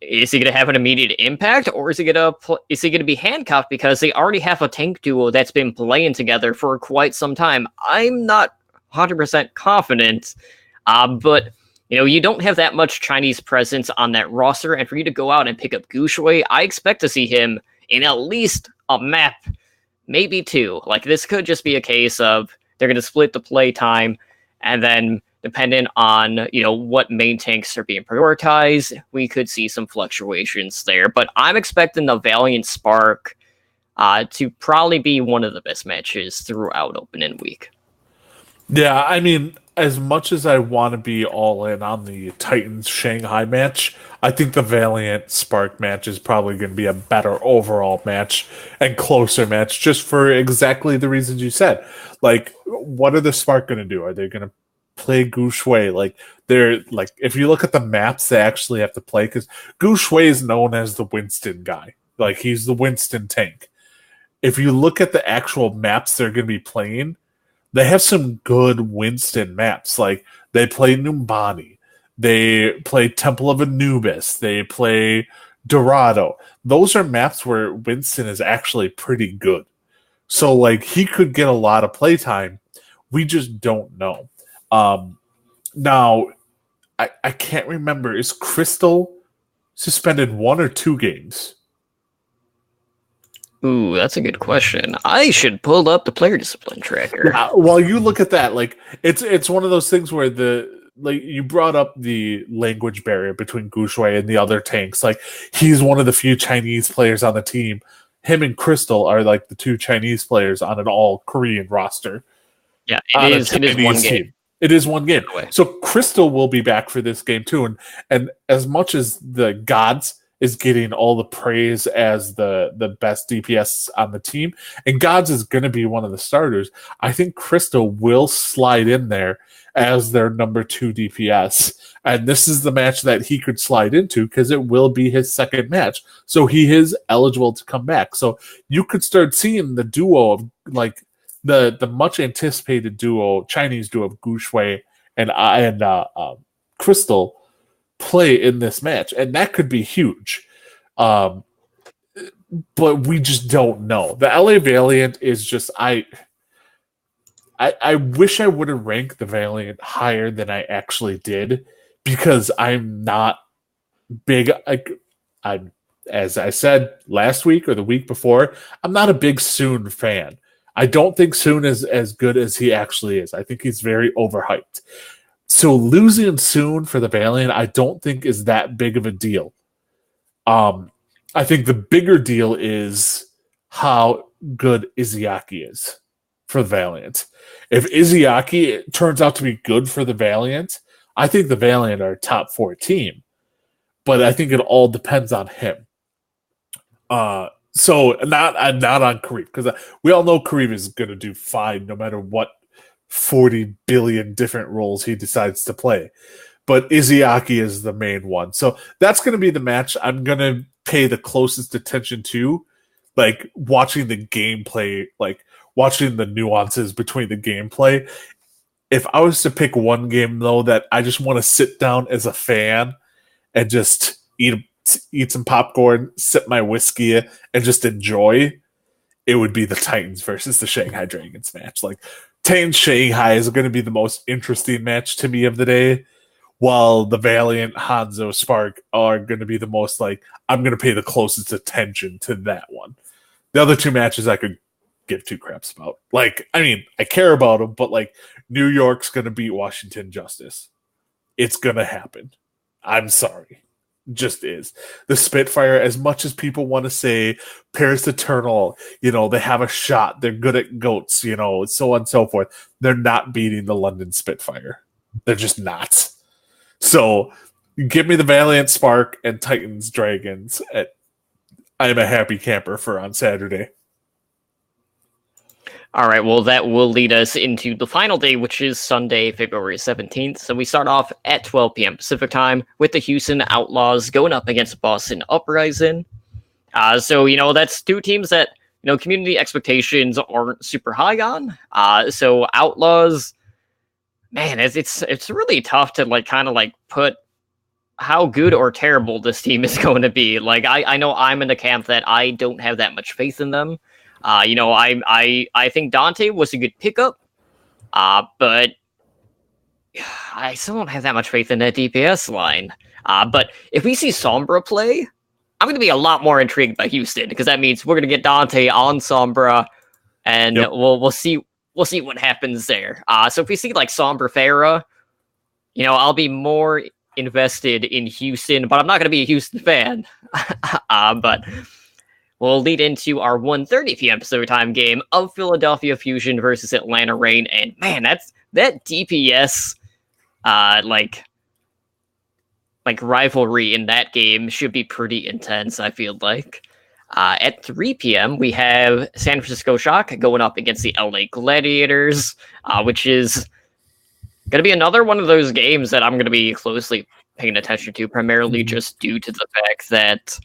Speaker 1: is he going to have an immediate impact, or is he going to be handcuffed because they already have a tank duo that's been playing together for quite some time? I'm not 100% confident, but you know, you don't have that much Chinese presence on that roster, and for you to go out and pick up Gushue, I expect to see him in at least a map, maybe two. Like, this could just be a case of they're going to split the play time, and then depending on, you know, what main tanks are being prioritized, we could see some fluctuations there. But I'm expecting the Valiant Spark to probably be one of the best matches throughout opening week.
Speaker 2: Yeah, I mean, as much as I want to be all in on the Titans Shanghai match, I think the Valiant Spark match is probably going to be a better overall match and closer match, just for exactly the reasons you said. Like, what are the Spark going to do? Are they going to play Gushue? Like, they're like, if you look at the maps they actually have to play, because Gushue is known as the Winston guy. Like, he's the Winston tank. If you look at the actual maps they're going to be playing, they have some good Winston maps. Like, they play Numbani, they play Temple of Anubis, they play Dorado. Those are maps where Winston is actually pretty good. So, like, he could get a lot of playtime. We just don't know. Now, I can't remember. Is Crystal suspended 1 or 2 games?
Speaker 1: Ooh, that's a good question. I should pull up the player discipline tracker.
Speaker 2: While you look at that, like, it's one of those things where you brought up the language barrier between Gushue and the other tanks. Like, he's one of the few Chinese players on the team. Him and Crystal are like the 2 Chinese players on an all Korean roster.
Speaker 1: Yeah, it is one game.
Speaker 2: It is one game. So Crystal will be back for this game too. And as much as the gods is getting all the praise as the best DPS on the team, and Gods is going to be one of the starters. I think Crystal will slide in there as their number 2 DPS, and this is the match that he could slide into because it will be his second match, so he is eligible to come back. So you could start seeing the duo of like the much anticipated duo, Chinese duo of Gu Shui and Crystal play in this match, and that could be huge. But we just don't know. The LA Valiant is just I wish I would have ranked the Valiant higher than I actually did, because I'm not big. I'm, as I said last week or the week before, I'm not a big Soon fan. I don't think Soon is as good as he actually is. I think he's very overhyped. So losing Soon for the Valiant, I don't think is that big of a deal. I think the bigger deal is how good Izayaki is for the Valiant. If Izayaki turns out to be good for the Valiant, I think the Valiant are a top 4 team. But I think it all depends on him. So not on Kareem, because we all know Kareem is going to do fine no matter what 40 billion different roles he decides to play. But Izayaki is the main one. So that's going to be the match I'm going to pay the closest attention to, like watching the gameplay, like watching the nuances between the gameplay. If I was to pick one game, though, that I just want to sit down as a fan and just eat some popcorn, sip my whiskey, and just enjoy, it would be the Titans versus the Shanghai Dragons match. Like, Titans Shanghai is going to be the most interesting match to me of the day, while the Valiant, Hanzo, Spark are going to be the most, like, I'm going to pay the closest attention to that one. The other two matches I could give two craps about. Like, I mean, I care about them, but, like, New York's going to beat Washington Justice. It's going to happen. I'm sorry. Just is. The Spitfire, as much as people want to say Paris Eternal, you know, they have a shot, they're good at goats, you know, so on and so forth, they're not beating the London Spitfire. They're just not. So give me the Valiant, Spark, and Titans Dragons. I am a happy camper for on Saturday.
Speaker 1: All right, well, that will lead us into the final day, which is Sunday, February 17th. So we start off at 12 p.m. Pacific time with the Houston Outlaws going up against Boston Uprising. So, you know, that's two teams that, you know, community expectations aren't super high on. So Outlaws, man, it's really tough to, like, kind of, like, put how good or terrible this team is going to be. Like, I know I'm in the camp that I don't have that much faith in them. You know, I think Dante was a good pickup, but I still don't have that much faith in that DPS line. But if we see Sombra play, I'm going to be a lot more intrigued by Houston, because that means we're going to get Dante on Sombra, and
Speaker 2: Yep.
Speaker 1: we'll see what happens there. So if we see like Sombra Farah, you know, I'll be more invested in Houston, but I'm not going to be a Houston fan. But we'll lead into our 1:30 p.m. Pacific time game of Philadelphia Fusion versus Atlanta Reign, and man, that DPS like rivalry in that game should be pretty intense, I feel like. At 3 p.m., we have San Francisco Shock going up against the LA Gladiators, which is going to be another one of those games that I'm going to be closely paying attention to, primarily just due to the fact that,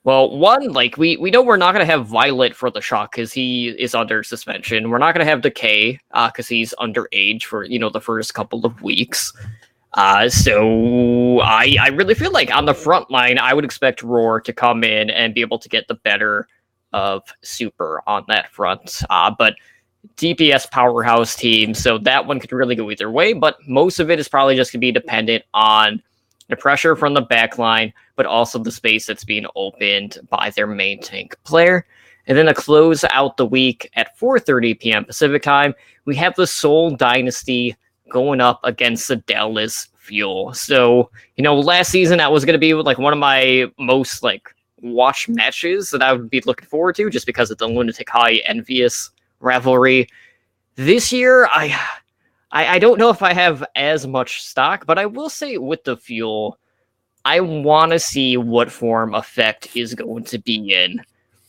Speaker 1: well, one, like, we know we're not going to have Violet for the Shock because he is under suspension. We're not going to have Decay because he's underage for, you know, the first couple of weeks. So I really feel like on the front line, I would expect Roar to come in and be able to get the better of Super on that front. But DPS powerhouse team, so that one could really go either way, but most of it is probably just going to be dependent on the pressure from the back line, but also the space that's being opened by their main tank player. And then to close out the week at 4:30 p.m. Pacific time, we have the Seoul Dynasty going up against the Dallas Fuel. So, you know, last season that was going to be like one of my most like watch matches that I would be looking forward to, just because of the Lunatic High Envious rivalry. This year, I don't know if I have as much stock, but I will say with the Fuel, I want to see what form Effect is going to be in.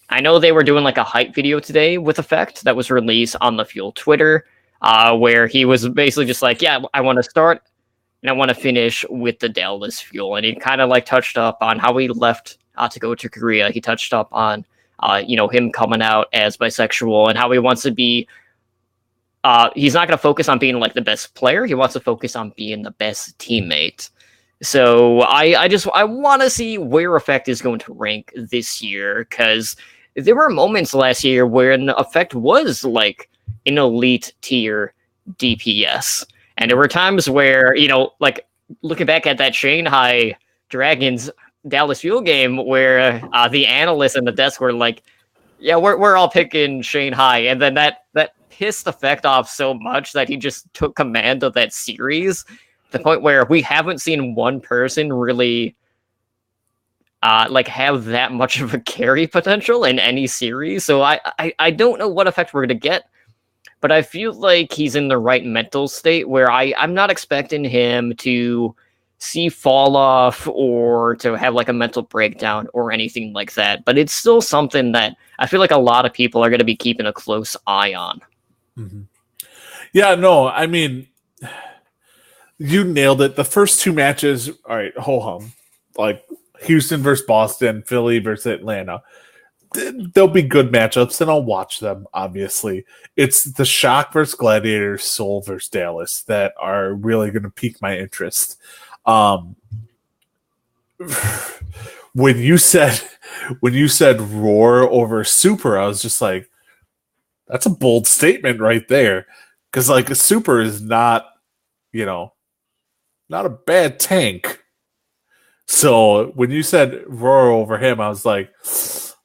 Speaker 1: I know they were doing like a hype video today with Effect that was released on the Fuel Twitter, where he was basically just like, yeah, I want to start and I want to finish with the Dallas Fuel. And he kind of like touched up on how he left to go to Korea. He touched up on, him coming out as bisexual and how he wants to be. He's not going to focus on being like the best player. He wants to focus on being the best teammate. So I want to see where Effect is going to rank this year, because there were moments last year when Effect was like an elite tier DPS, and there were times where like looking back at that Shanghai Dragons Dallas Fuel game where the analysts and the desk were like, yeah, we're all picking Shanghai, and then that pissed Effect off so much that he just took command of that series, to the point where we haven't seen one person really like have that much of a carry potential in any series. So I don't know what Effect we're gonna get, but I feel like he's in the right mental state where I'm not expecting him to see fall off or to have like a mental breakdown or anything like that. But it's still something that I feel like a lot of people are going to be keeping a close eye on.
Speaker 2: Mm-hmm. Yeah, no, I mean, you nailed it. The first two matches, all right, ho hum, like Houston versus Boston, Philly versus Atlanta. They'll be good matchups, and I'll watch them, obviously. It's the Shock versus Gladiators, Seoul versus Dallas that are really going to pique my interest. When you said Roar over Super, I was just like, that's a bold statement right there. Because, like, a Super is not, not a bad tank. So when you said Roar over him, I was like,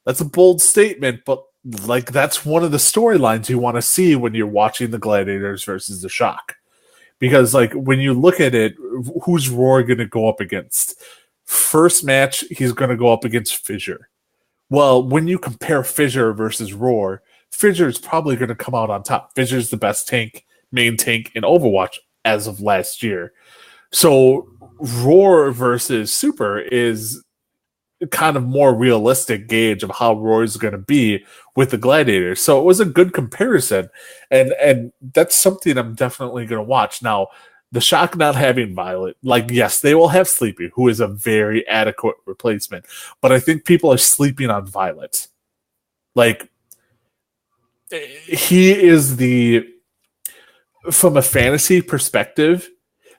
Speaker 2: that's a bold statement, but like that's one of the storylines you want to see when you're watching the Gladiators versus the Shock. Because like when you look at it, who's Roar going to go up against? First match, he's going to go up against Fissure. Well, when you compare Fissure versus Roar, Fissure is probably going to come out on top. Fissure's the best main tank in Overwatch as of last year. So Roar versus Super is kind of more realistic gauge of how Roar is going to be with the Gladiators. So it was a good comparison, and that's something I'm definitely going to watch. Now, the Shock not having Violet, like, yes, they will have Sleepy, who is a very adequate replacement, but I think people are sleeping on Violet. Like, he is from a fantasy perspective,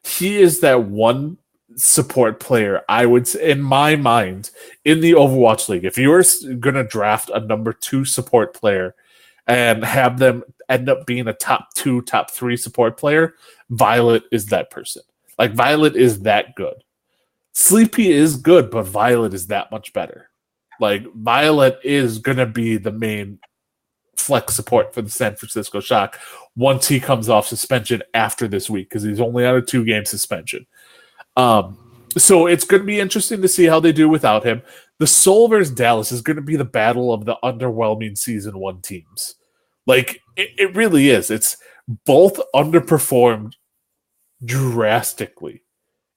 Speaker 2: he is that one support player, I would say, in my mind, in the Overwatch League. If you were going to draft a number 2 support player and have them end up being a top 2, top 3 support player, Violet is that person. Like, Violet is that good. Sleepy is good, but Violet is that much better. Like, Violet is going to be the main flex support for the San Francisco Shock once he comes off suspension after this week, because he's only on a 2-game suspension. So it's going to be interesting to see how they do without him. The Seoul versus Dallas is going to be the battle of the underwhelming Season 1 teams. Like, it really is. It's both underperformed drastically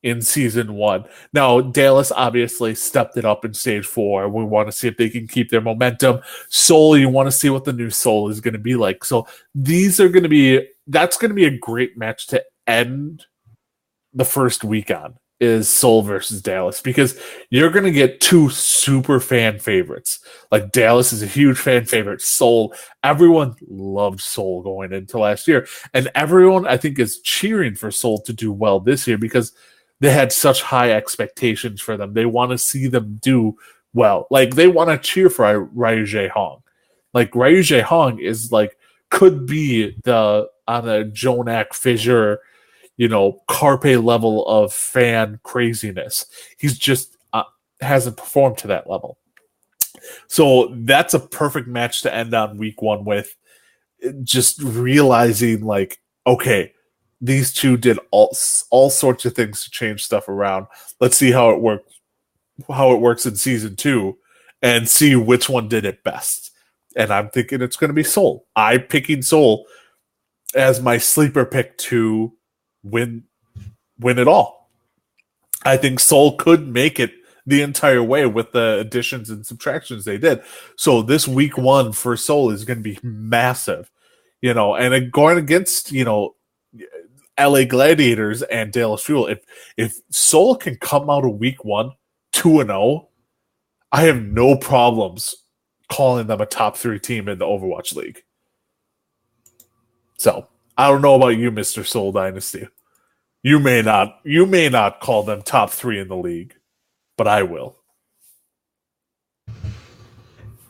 Speaker 2: in Season 1. Now, Dallas obviously stepped it up in Stage 4. We want to see if they can keep their momentum. Seoul, you want to see what the new Seoul is going to be like. So that's going to be a great match to end the first week on, is Seoul versus Dallas, because you're going to get 2 super fan favorites. Like, Dallas is a huge fan favorite. Seoul, everyone loved Seoul going into last year. And everyone, I think, is cheering for Seoul to do well this year because they had such high expectations for them. They want to see them do well. Like, they want to cheer for Ryu Jae Hong. Like, Ryu Jae Hong is like, could be on a Jonak Fissure, Carpe level of fan craziness. He's just hasn't performed to that level. So that's a perfect match to end on week 1 with, just realizing, like, okay, these two did all sorts of things to change stuff around. Let's see how it works in Season 2 and see which one did it best. And I'm thinking it's going to be Seoul. I'm picking Seoul as my sleeper pick to win it all. I think Seoul could make it the entire way with the additions and subtractions they did. So this week 1 for Seoul is going to be massive, and going against, LA Gladiators and Dallas Fuel. If Seoul can come out of week 1 2-0, I have no problems calling them a top 3 team in the Overwatch League. So I don't know about you, Mr. Seoul Dynasty. You may not call them top 3 in the league, but I will.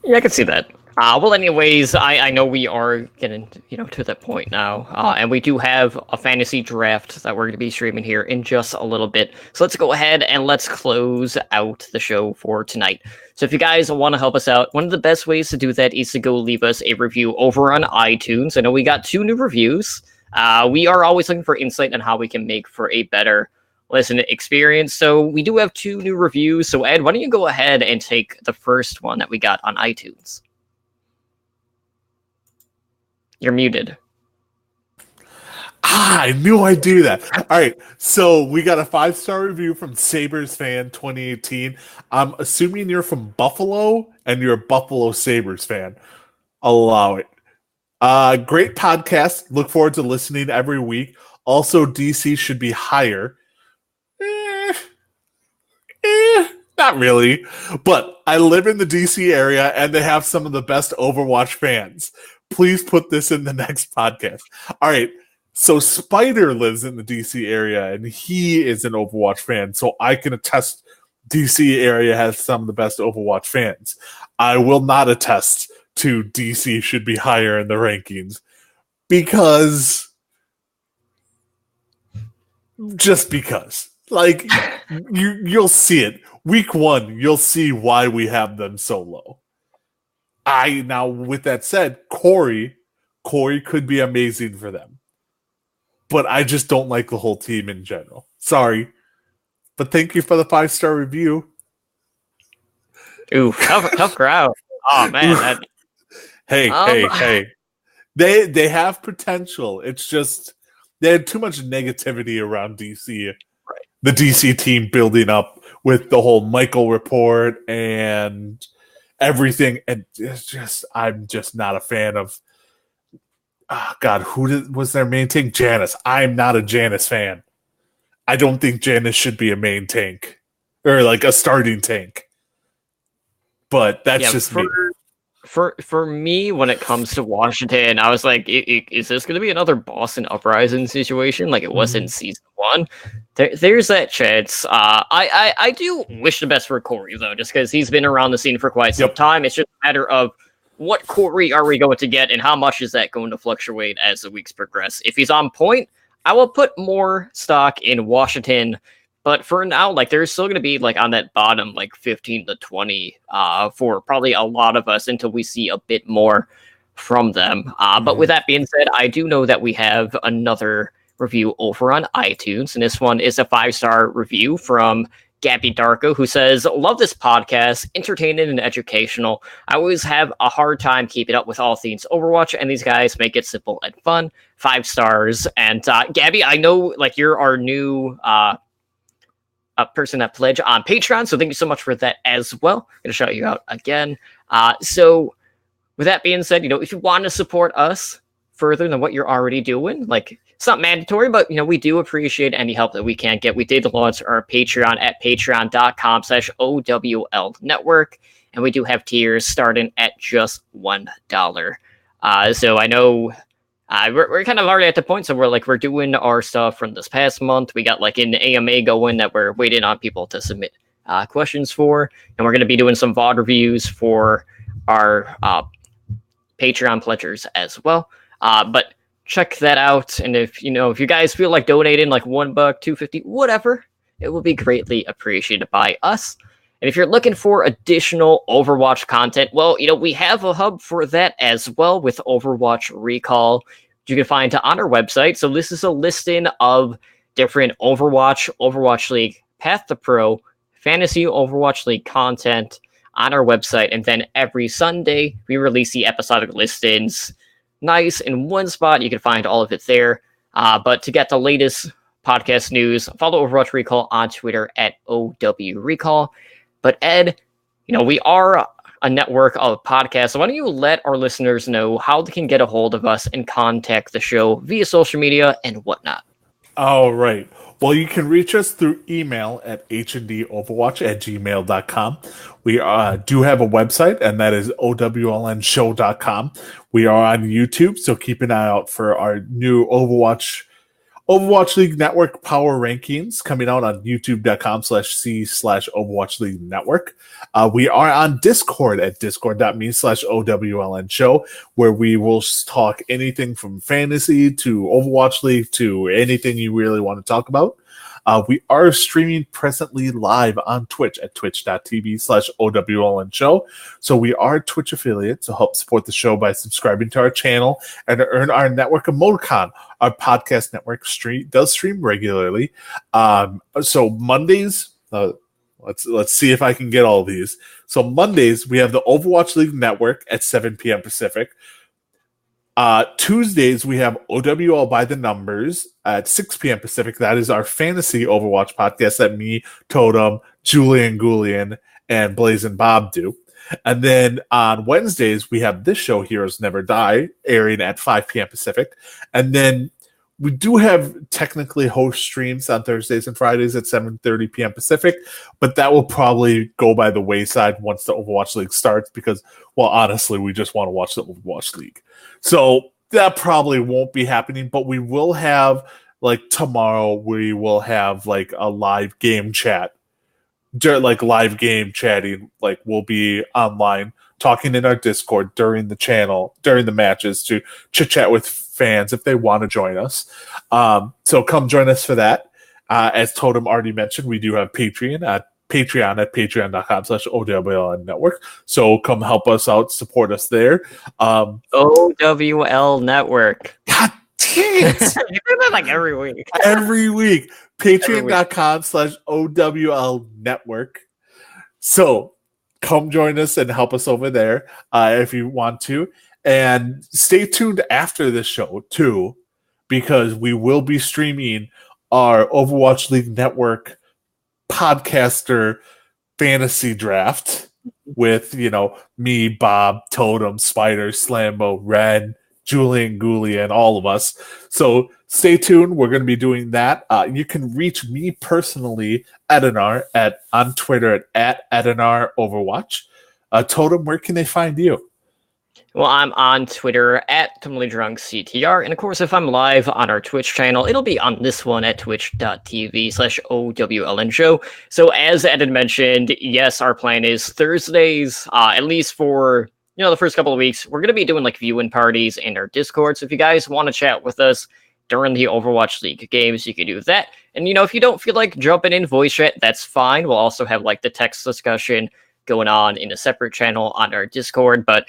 Speaker 1: Yeah, I can see that. Well, anyways, I know we are getting to that point now, and we do have a fantasy draft that we're going to be streaming here in just a little bit. So let's go ahead and let's close out the show for tonight. So if you guys want to help us out, one of the best ways to do that is to go leave us a review over on iTunes. I know we got 2 new reviews. We are always looking for insight on how we can make for a better listen experience. So we do have 2 new reviews. So Ed, why don't you go ahead and take the first one that we got on iTunes? You're muted.
Speaker 2: I knew I'd do that. All right. So we got a 5-star review from Sabres fan 2018. I'm assuming you're from Buffalo and you're a Buffalo Sabres fan. I'll allow it. Great podcast. Look forward to listening every week. Also, DC should be higher. Not really. But I live in the DC area and they have some of the best Overwatch fans. Please put this in the next podcast. All right. So Spider lives in the DC area and he is an Overwatch fan. So I can attest DC area has some of the best Overwatch fans. I will not attest to DC should be higher in the rankings because like you'll see it week 1, you'll see why we have them so low. Now with that said, Corey could be amazing for them, but I just don't like the whole team in general. Sorry, but thank you for the 5-star review.
Speaker 1: Ooh, tough crowd. Oh man,
Speaker 2: Hey. They have potential. It's just they had too much negativity around DC.
Speaker 1: Right.
Speaker 2: The DC team building up with the whole Michael report and everything, and I'm just not a fan of. God, was their main tank? Janice. I'm not a Janice fan. I don't think Janice should be a main tank or like a starting tank. But that's just me.
Speaker 1: For me, when it comes to Washington, I was like, is this going to be another Boston Uprising situation like it was in season 1? There's that chance. I do wish the best for Corey, though, just because he's been around the scene for quite some time. It's just a matter of what Corey are we going to get and how much is that going to fluctuate as the weeks progress. If he's on point, I will put more stock in Washington. But for now, like there's still going to be like on that bottom, like 15 to 20 for probably a lot of us until we see a bit more from them. But with that being said, I do know that we have another review over on iTunes. And this one is a 5-star review from Gabby Darko, who says, love this podcast, entertaining and educational. I always have a hard time keeping up with all things Overwatch, and these guys make it simple and fun. 5 stars. And Gabby, I know like you're our new a person that pledge on Patreon, so thank you so much for that as well. I'm gonna shout you out again. So with that being said, if you want to support us further than what you're already doing, like it's not mandatory, but we do appreciate any help that we can get. We did launch our Patreon at patreon.com/OWL network, and we do have tiers starting at just $1. So I know we're kind of already at the point, so we're doing our stuff from this past month. We got like an AMA going that we're waiting on people to submit questions for, and we're going to be doing some VOD reviews for our Patreon pledgers as well. But check that out, and if you guys feel like donating like $1, $2.50, whatever, it will be greatly appreciated by us. And if you're looking for additional Overwatch content, well, we have a hub for that as well with Overwatch Recall. You can find it on our website. So this is a listing of different Overwatch League, Path to Pro, Fantasy Overwatch League content on our website. And then every Sunday, we release the episodic listings. Nice in one spot. You can find all of it there. But to get the latest podcast news, follow Overwatch Recall on Twitter at OW Recall. But Ed, we are a network of podcasts. So why don't you let our listeners know how they can get a hold of us and contact the show via social media and whatnot?
Speaker 2: All right. Well, you can reach us through email at hndoverwatch@gmail.com. We do have a website, and that is owlnshow.com. We are on YouTube, so keep an eye out for our new Overwatch League Network Power Rankings coming out on youtube.com/c/Overwatch League Network. We are on Discord at discord.me/OWLN Show, where we will talk anything from fantasy to Overwatch League to anything you really want to talk about. We are streaming presently live on Twitch at twitch.tv/OWLN Show. So we are Twitch affiliates, so help support the show by subscribing to our channel and earn our network emoticon. Our podcast network does stream regularly. So Mondays, let's see if I can get all these. So Mondays, we have the Overwatch League Network at 7 p.m. Pacific. Tuesdays, we have OWL by the Numbers at 6 p.m. Pacific. That is our fantasy Overwatch podcast that me, Totem, Julian Goulian, and Blazin' Bob do. And then on Wednesdays, we have this show, Heroes Never Die, airing at 5 p.m. Pacific. And then we do have technically host streams on Thursdays and Fridays at 7:30 p.m. Pacific, but that will probably go by the wayside once the Overwatch League starts because, well, honestly, we just want to watch the Overwatch League. So that probably won't be happening, but we will have, like tomorrow, we will have like a live game chat. Like live game chatting, like we'll be online talking in our Discord during the matches to chit chat with fans if they want to join us. So come join us for that. As Totem already mentioned, we do have Patreon at patreon.com/OWL Network. So come help us out, support us there.
Speaker 1: OWL Network.
Speaker 2: God dang it!
Speaker 1: You do that like every week.
Speaker 2: Every week. Patreon.com/OWL Network. So come join us and help us over there if you want to. And stay tuned after this show, too, because we will be streaming our Overwatch League Network podcaster fantasy draft with, me, Bob, Totem, Spider, Slambo, Ren, Julian Goulian, all of us. So stay tuned. We're going to be doing that. You can reach me personally, Edinar, on Twitter at Edinar Overwatch. Totem, where can they find you?
Speaker 1: Well, I'm on Twitter at TotallyDrunkCTR. And of course, if I'm live on our Twitch channel, it'll be on this one at twitch.tv/OWLN Show. So as Ed had mentioned, yes, our plan is Thursdays, at least for the first couple of weeks. We're going to be doing like viewing parties in our Discord. So if you guys want to chat with us during the Overwatch League games, you can do that. And if you don't feel like jumping in voice chat, that's fine. We'll also have like the text discussion going on in a separate channel on our Discord. But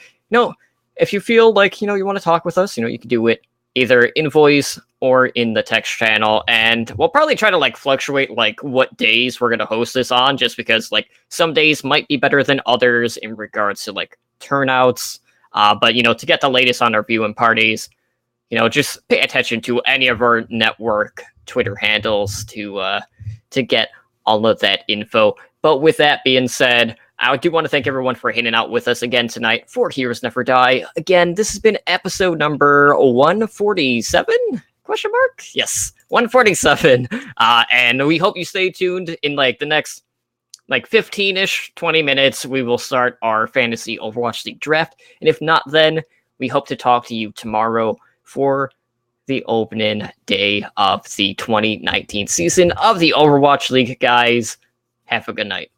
Speaker 1: if you feel like, you want to talk with us, you can do it either in voice or in the text channel. And we'll probably try to like fluctuate like what days we're going to host this on, just because like some days might be better than others in regards to like turnouts. But, to get the latest on our viewing parties, just pay attention to any of our network Twitter handles to get all of that info. But with that being said, I do want to thank everyone for hanging out with us again tonight for Heroes Never Die. Again, this has been episode number 147? Question mark? Yes, 147. And we hope you stay tuned in like the next 15-ish, 20 minutes. We will start our fantasy Overwatch League draft. And if not, then we hope to talk to you tomorrow for the opening day of the 2019 season of the Overwatch League, guys. Have a good night.